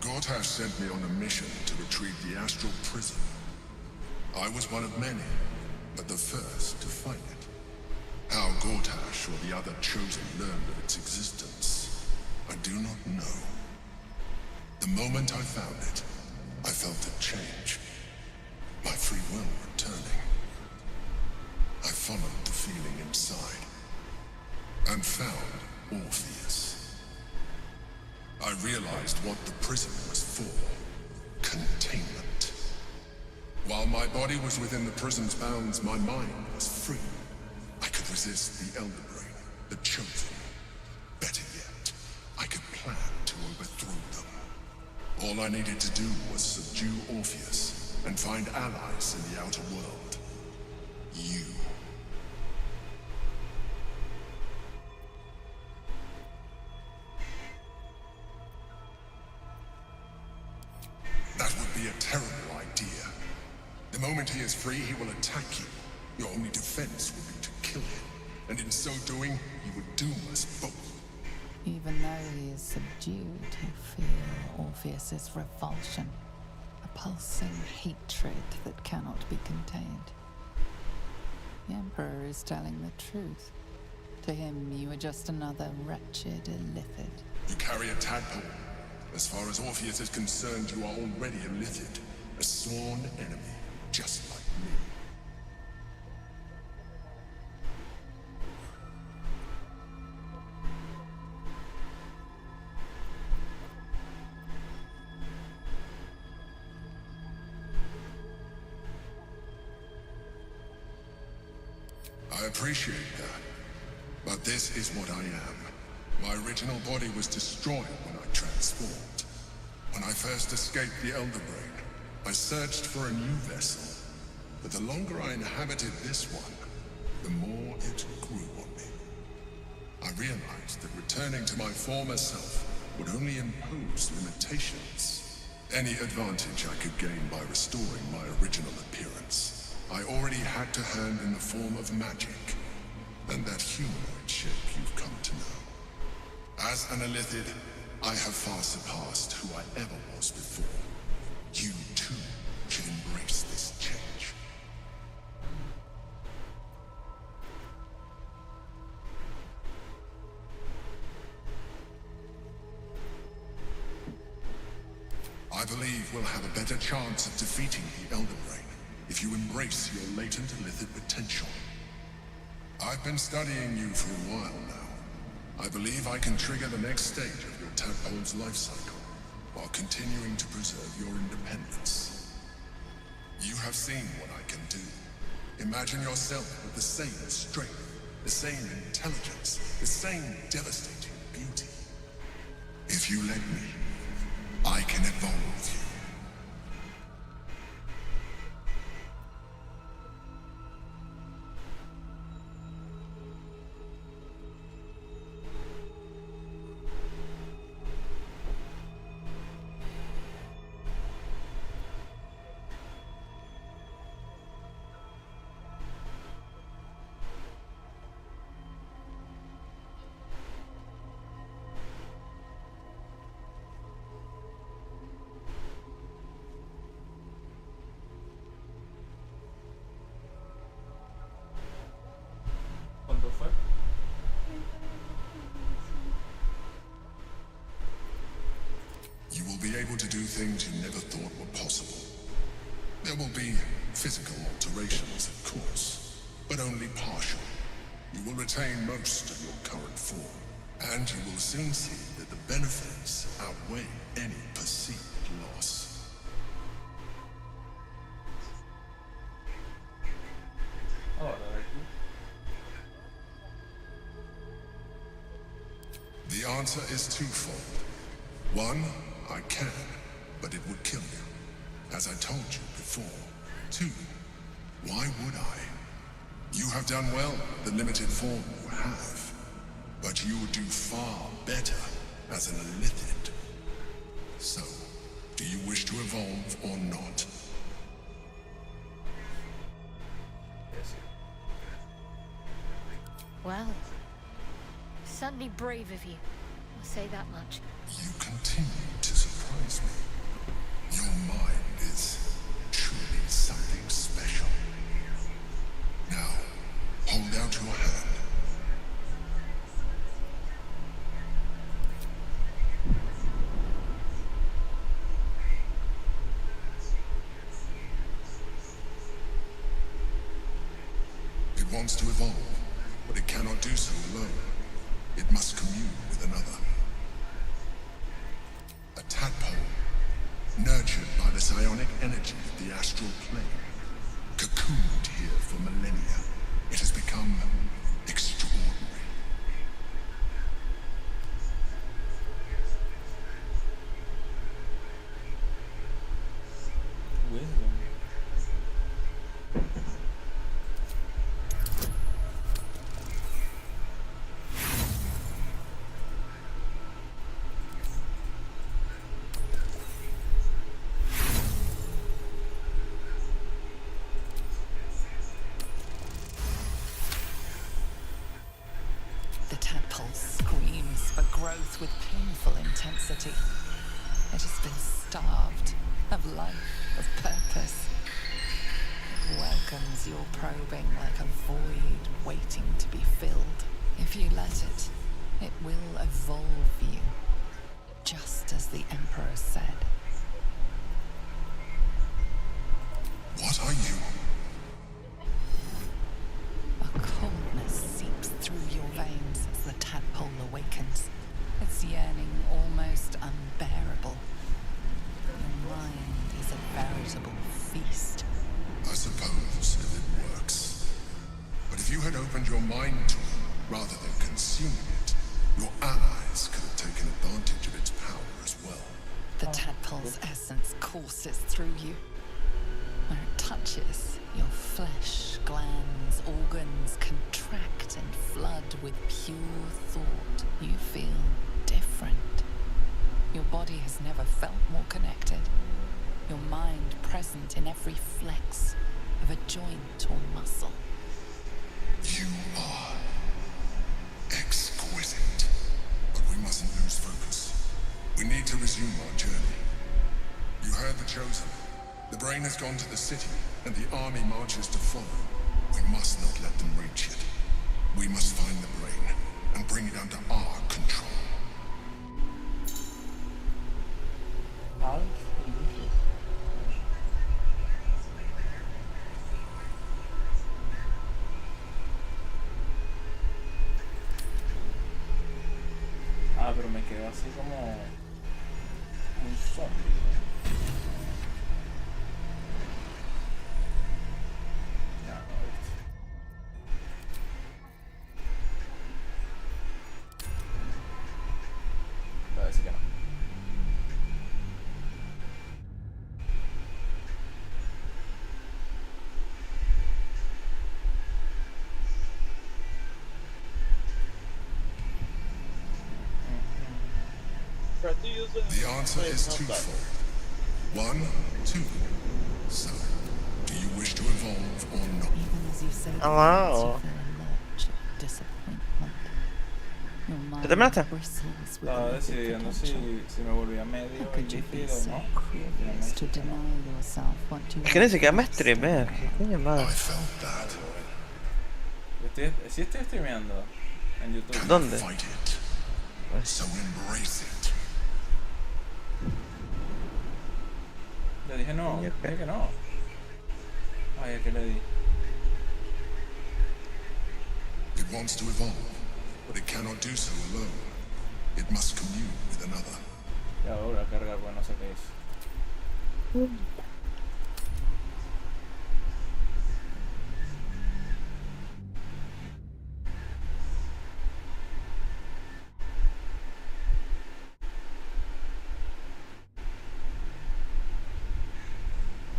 Gortash sent me on a mission to retrieve the astral prison. I was one of many, but the first to find it. How Gortash or the other chosen learned of its existence, I do not know. The moment I found it, I felt a change. My free will returning. I followed the feeling inside, and found Orpheus. I realized what the prison was for. Containment. While my body was within the prison's bounds, my mind was free. I could resist the Elder Brain, the Chosen. Better yet, I could plan to overthrow them. All I needed to do was subdue Orpheus and find allies in the outer world. You. That would be a terrible idea. The moment he is free, he will attack you. Your only defense will be to kill him. And in so doing, he would doom us both. Even though he is subdued, you feel Orpheus's revulsion. A pulsing hatred that cannot be contained. The Emperor is telling the truth. To him, you are just another wretched illithid. You carry a tadpole. As far as Orpheus is concerned, you are already a Illithid, a sworn enemy, just like me. I appreciate that, but this is what I am. My original body was destroyed when I transformed. When I first escaped the Elder Brain, I searched for a new vessel. But the longer I inhabited this one, the more it grew on me. I realized that returning to my former self would only impose limitations. Any advantage I could gain by restoring my original appearance, I already had to hand in the form of magic, and that humanoid shape you've come to know. As an Illithid, I have far surpassed who I ever was before. You, too, should embrace this change. I believe we'll have a better chance of defeating the Elder Brain if you embrace your latent Illithid potential. I've been studying you for a while now. I believe I can trigger the next stage of your tadpole's life cycle, while continuing to preserve your independence. You have seen what I can do. Imagine yourself with the same strength, the same intelligence, the same devastating beauty. If you let me, I can evolve you. things you never thought were possible. There will be physical alterations, of course, but only partial. You will retain most of your current form, and you will soon see that the benefits outweigh any perceived loss. The answer is twofold. One, I can, but it would kill you, as I told you before. Two, why would I? You have done well with the limited form you have, but you would do far better as an illithid. So, do you wish to evolve or not? Well, certainly brave of you. I'll say that much. You continue to surprise me. Your mind is truly something special. Now, hold out your hand. It wants to evolve, but it cannot do so alone. It must commune with another. A tadpole, nurtured by the psionic energy of the astral plane, cocooned here for millennia. It has become extraordinary. The tadpole screams for growth with painful intensity. It has been starved of life, of purpose. It welcomes your probing like a void waiting to be filled. If you let it, it will evolve you, just as the Emperor said. What are you? A coldness seeps through your veins as the tadpole awakens, its yearning almost unbearable. Your mind is a veritable feast. I suppose if it works. But if you had opened your mind to it rather than consuming it, your allies could have taken advantage of its power as well. The tadpole's essence courses through you. Where it touches, your flesh, glands, organs contract and flood with pure thought. You feel different. Your body has never felt more connected. Your mind present in every flex of a joint or muscle. You are exquisite. But we mustn't lose focus. We need to resume our journey. You heard the Chosen. The brain has gone to the city, and the army marches to follow. We must not let them reach it. We must find the brain, and bring it under our control. Pero me quedo así como un zombie. Parece que no. The answer is twofold. One, two. So, do you wish to evolve or not? Even as you say the Wow. words, you feel a lurch of disappointment. Your mind terminaste? bristles with Estaba the decidiendo si me volvía medio How could you be líquido o so no. curious to deny yourself what you Es que ni siquiera me streamea, qué coño madre. I felt that. Sí estoy streameando en YouTube. ¿Dónde? Fight it. So embrace it. Le dije no, dije que no. Ay, ¿a qué le di? It wants to evolve, but it cannot do so alone. It must commune with another. Ya voy a cargar, pues no sé qué hice.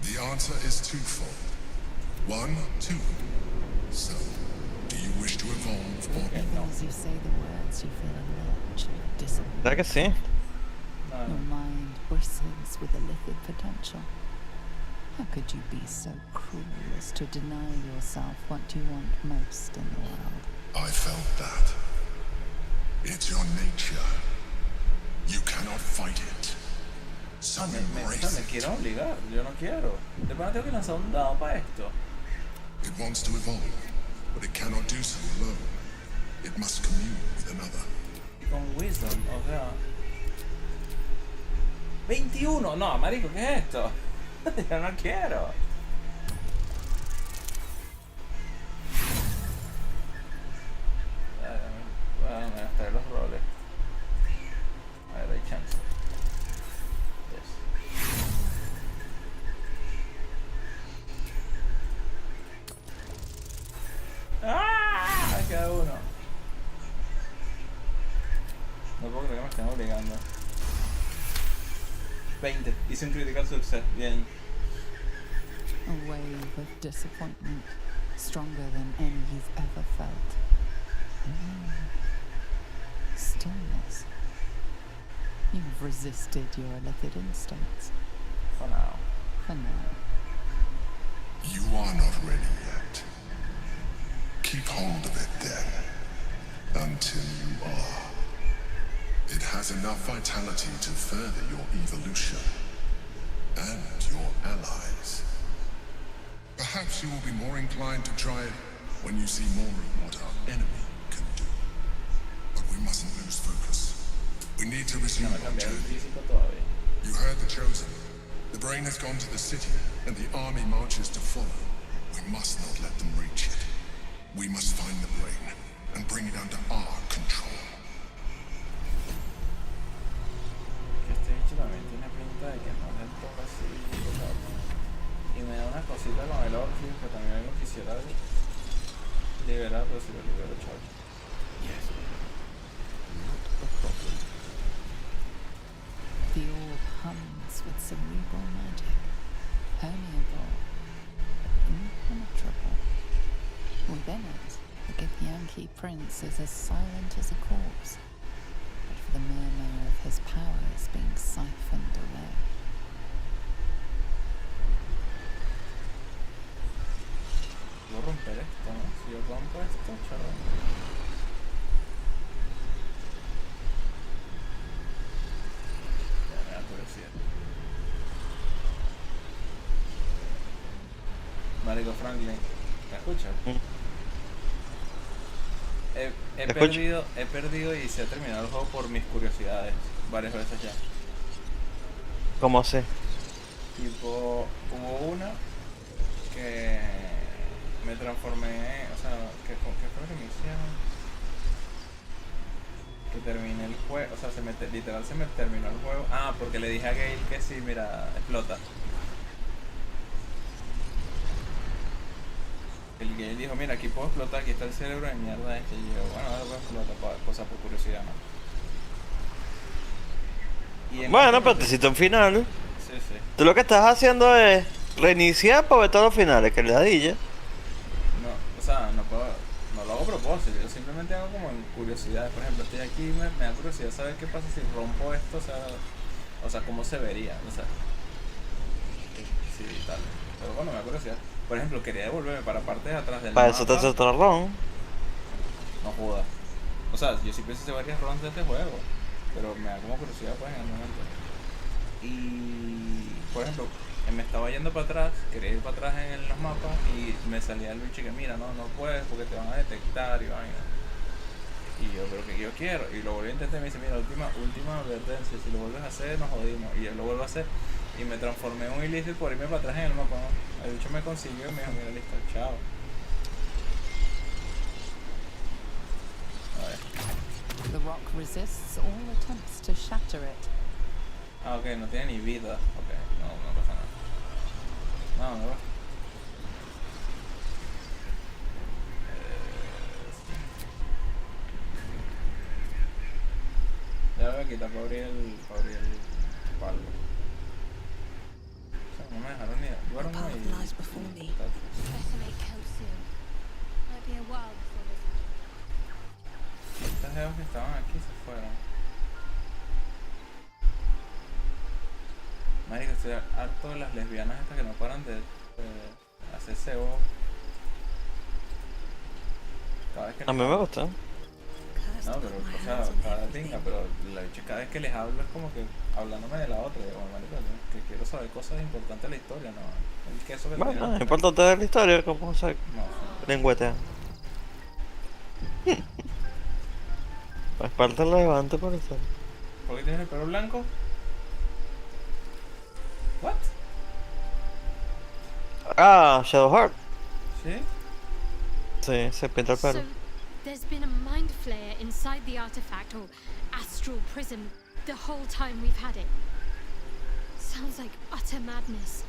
The answer is twofold. 1, 2. So, do you wish to evolve or... Even as you say the words, you feel a lurch of disappointment. ¿Verdad que sí? Your mind bristles with illicit potential. How could you be so cruel as to deny yourself what you want most in the world? I felt that. It's your nature. You cannot fight it. So embrace Me it. quiero obligar, yo no quiero. De verdad tengo que lanzar un dado para esto. It wants to evolve, but it cannot do so alone. It must commune with another. Y con Wisdom, o sea... 21, no, marico, ¿qué es esto? Yo no quiero. Voy a gastar los roles. A ver, hay chance. ¡Ah! Me queda uno. No puedo creer que me estén obligando. 20. Hice un critical success. Bien. A wave of disappointment, stronger than any you've ever felt. Stillness. You have resisted your illicit instincts. For now. For now. You are not ready yet. Keep hold of it then, until you are. It has enough vitality to further your evolution, and your allies. Perhaps you will be more inclined to try it when you see more of what our enemy can do. But we mustn't lose focus. We need to resume our journey. You heard the Chosen. The brain has gone to the city, and the army marches to follow. We must not let them reach it. We must find the brain, and bring it under our control. Este bicho también tiene pinta de que no es del todo así. Y me da una cosita con el Orpheus que también lo quisiera liberar, pero si lo libero, chao. Yes. Not a problem. The orb hums with cerebral magic, permeable, but impenetrable. Within it, the Githyanki prince is as silent as a corpse, but for the murmur of his powers being siphoned away. Voy a romper esto, ¿no? Si yo rompo esto, chaval. Ya me da curiosidad. Marico Franklin, ¿me escuchas? He perdido y se ha terminado el juego por mis curiosidades varias veces ya. ¿Cómo sé? Tipo, hubo una que me transformé, o sea, ¿qué fue lo que me hicieron? Que terminé el juego, o sea, literal se me terminó el juego. Ah, porque le dije a Gale que sí, mira, explota. El Gale dijo, mira, aquí puedo explotar, aquí está el cerebro de mierda este. Y yo, bueno, ahora voy a explotar, cosa por curiosidad, ¿no? Y Bueno, pero te cito un final. Sí, sí. Tú lo que estás haciendo es reiniciar para ver todos los finales, que le dadilla. No, o sea, no lo hago a propósito, yo simplemente hago como en curiosidad. Por ejemplo, estoy aquí y me da curiosidad saber qué pasa si rompo esto, o sea, cómo se vería, o sea, sí, tal. Pero bueno, me da curiosidad. Por ejemplo, quería devolverme para parte de atrás del Para mapa. eso te hace otro ron. No jodas. O sea, yo sí pienso hacer varias runs de este juego, pero me da como curiosidad pues en el momento. Y, por ejemplo, me estaba yendo para atrás, quería ir para atrás en los mapas y me salía el bicho que mira, no puedes porque te van a detectar y vaina. Y yo, pero que yo quiero, y lo volví a intentar y me dice, mira, última advertencia, si lo vuelves a hacer nos jodimos. Y yo lo vuelvo a hacer y me transformé en un ilícito por irme para atrás en el mapa, ¿no? El bicho me consiguió y me dijo, mira, listo, chao. A ver. The rock resists all attempts to shatter it. Ah, ok, no tiene ni vida. Ok, no pasa nada. No, no va. Ya voy a quitar para abrir el palo. O sea, no me dejaron ni duermo y... Better make camp soon. Might be a while before there's Estas dedos que estaban aquí se fueron. Marico, estoy harto de las lesbianas estas que no paran de hacer cebo. Cada vez que A mí me gusta. No, pero, o sea, cada tinga, pero la bicha cada vez que les hablo es como que hablándome de la otra. Digo, marico, que quiero saber cosas importantes de la historia, ¿no? El queso que Bueno, tiene. es importante de la historia, como se lengüetea. Es parte relevante por eso. ¿Por qué tienes el pelo blanco? ¿What? Ah, Shadowheart. ¿Sí? Sí, se pinta el pelo. So, there's been a mind flayer inside the artifact, or astral prism, the whole time we've had it. Sounds like utter madness,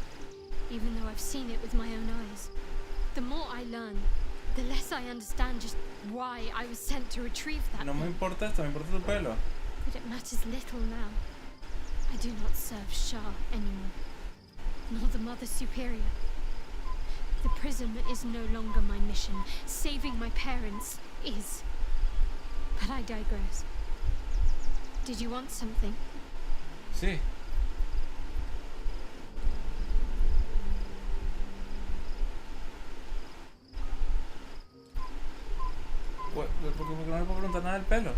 even though I've seen it with my own eyes. The more I learn, the less I understand just why I was sent to retrieve that. No me importa esto, me importa tu pelo. But it matters little now. I do not serve Shah anymore, nor the Mother Superior. The prism is no longer my mission. Saving my parents is. But I digress. Did you want something? Sí. ¿Por qué no me puedo preguntar nada del pelo?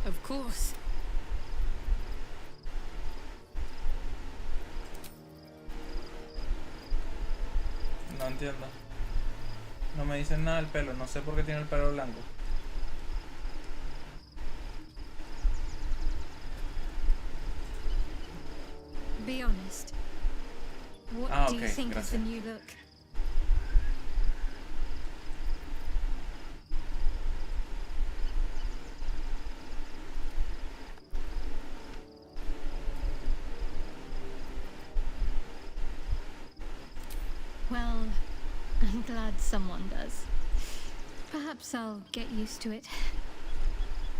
Of course. No entiendo. No me dicen nada del pelo, no sé por qué tiene el pelo blanco. Be honest. What do you think of the new look? Well, I'm glad someone does. Perhaps I'll get used to it.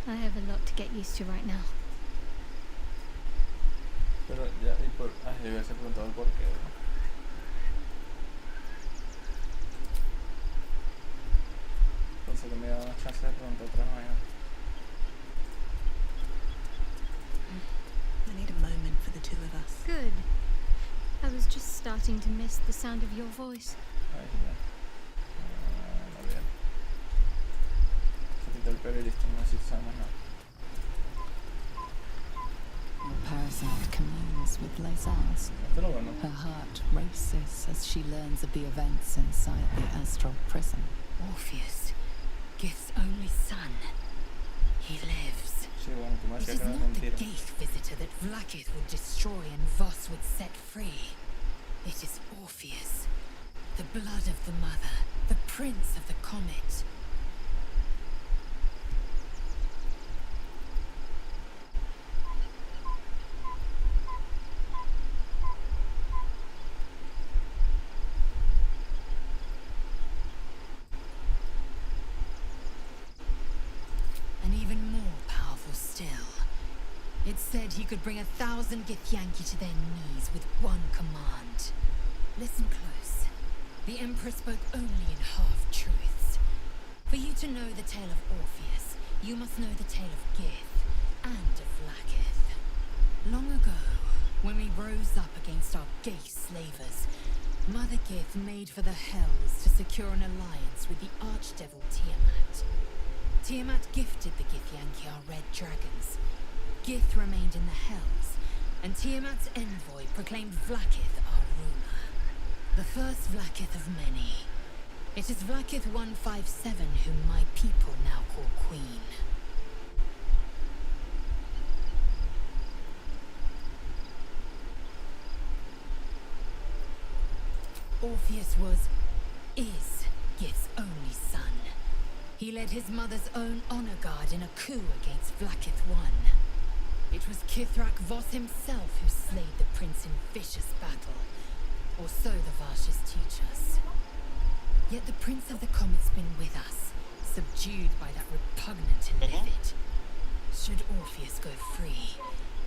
I have a lot to get used to right now. Pero ya, y por... Ay, le voy a hacer preguntado el por qué. Pensé que me iba a dar una chance de preguntar otra vaina. I need a moment for the two of us. Good. I was just starting to miss the sound of your voice. Ay, ya. No, bien. Se quita el pelo y listo, no necesito saber más nada. The parasite communes with Lazars. Her heart races as she learns of the events inside the astral prison. Orpheus, Gith's only son. He lives. It is not the Gith visitor that Vlaakith would destroy and Voss would set free. It is Orpheus, the blood of the mother, the prince of the comet. And even more powerful still. It said he could bring 1,000 Githyanki to their knees with one command. Listen close. The Emperor spoke only in half-truths. For you to know the tale of Orpheus, you must know the tale of Gith and of Vlaakith. Long ago, when we rose up against our gay slavers, Mother Gith made for the Hells to secure an alliance with the Archdevil Tiamat. Tiamat gifted the Githyanki our red dragons. Gith remained in the Hells, and Tiamat's envoy proclaimed Vlaakith our ruler. The first Vlaakith of many. It is Vlakith 157 whom my people now call Queen. Orpheus is Gith's only son. He led his mother's own honor guard in a coup against Vlakith I. It was Kithrak Voss himself who slayed the prince in vicious battle, or so the Varshas teach us. Yet the Prince of the Comet's been with us, subdued by that repugnant Illithid. Should Orpheus go free,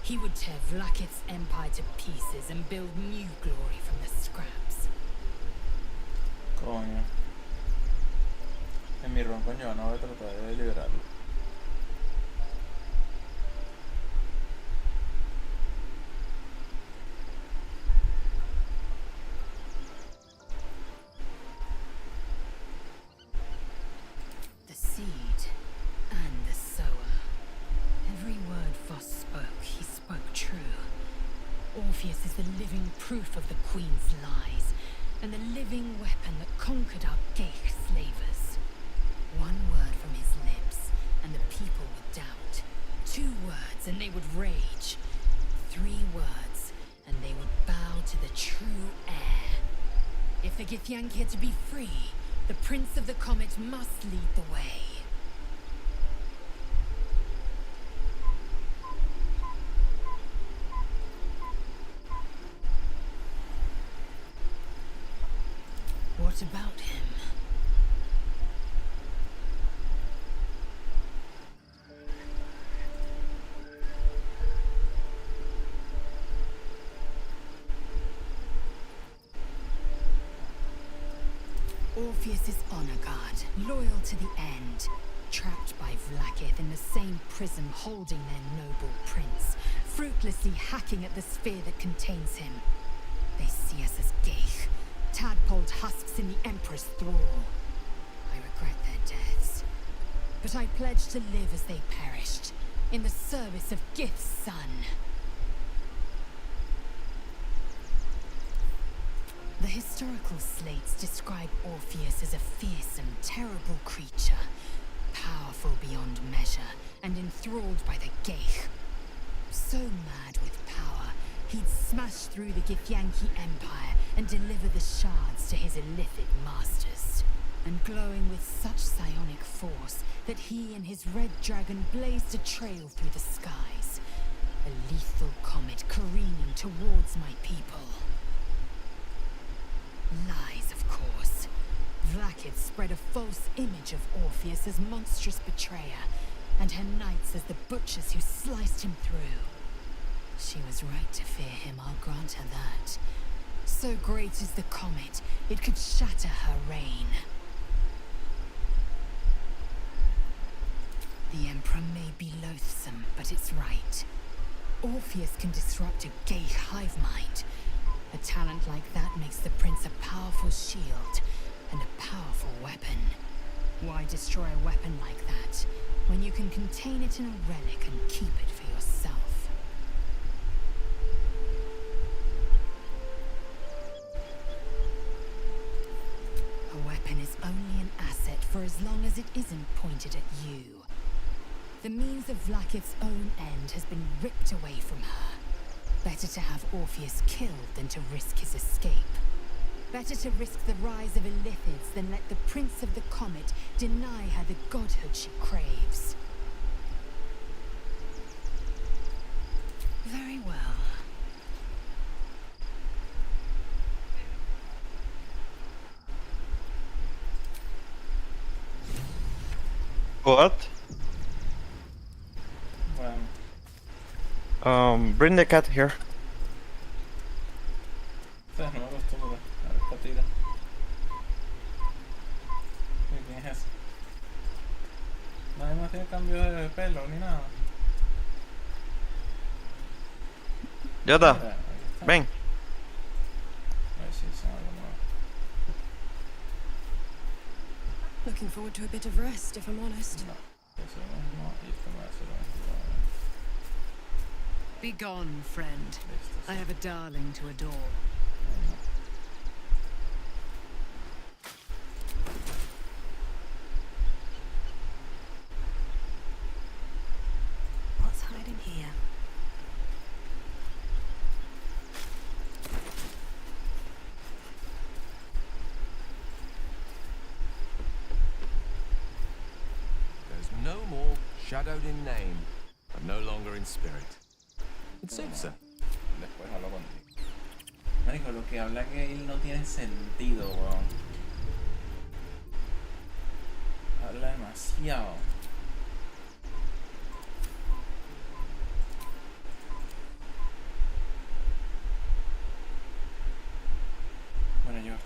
he would tear Vlakith's empire to pieces and build new glory from the scraps. Coño. En mi ron, coño, no voy a tratar de liberarlo. The seed and the sower. Every word Voss spoke, he spoke true. Orpheus is the living proof of the Queen's lies, and the living weapon that conquered our Geich slavers. One word from his lips, and the people would doubt. 2 words, and they would rage. 3 words, and they would bow to the true heir. If the Githyanki are to be free, the Prince of the Comet must lead the way. What about him? Orpheus is honor guard, loyal to the end. Trapped by Vlakith in the same prism holding their noble prince, fruitlessly hacking at the sphere that contains him. They see us as Geich, tadpoled husks in the Emperor's thrall. I regret their deaths, but I pledge to live as they perished, in the service of Gith's son. The historical slates describe Orpheus as a fearsome, terrible creature, powerful beyond measure, and enthralled by the Geich. So mad with power, he'd smash through the Githyanki Empire and deliver the shards to his Illithid masters. And glowing with such psionic force that he and his red dragon blazed a trail through the skies. A lethal comet careening towards my people. Lies, of course. Vlakith spread a false image of Orpheus as monstrous betrayer, and her knights as the butchers who sliced him through. She was right to fear him, I'll grant her that. So great is the comet, it could shatter her reign. The Emperor may be loathsome, but it's right. Orpheus can disrupt a Geich hive mind. A talent like that makes the prince a powerful shield and a powerful weapon. Why destroy a weapon like that when you can contain it in a relic and keep it for yourself? A weapon is only an asset for as long as it isn't pointed at you. The means of Vlakith's own end has been ripped away from her. Better to have Orpheus killed than to risk his escape. Better to risk the rise of Illithids than let the Prince of the Comet deny her the godhood she craves. Very well. What? Bring the cat here. Ustedes no me acostumbro a ver patita. ¿Quién es ese? Nadie más tiene cambio de pelo ni nada. Yoda, Mira, ahí está. ven. A ver si son algo nuevo. Looking forward to a bit of rest, if I'm honest. No, eso no, y esto me hace lo Be gone, friend. I have a darling to adore. shadowed in name, but no longer in spirit. It suits her. Después hablo contigo. Marico, lo que habla Gale no tiene sentido, weón. Habla demasiado.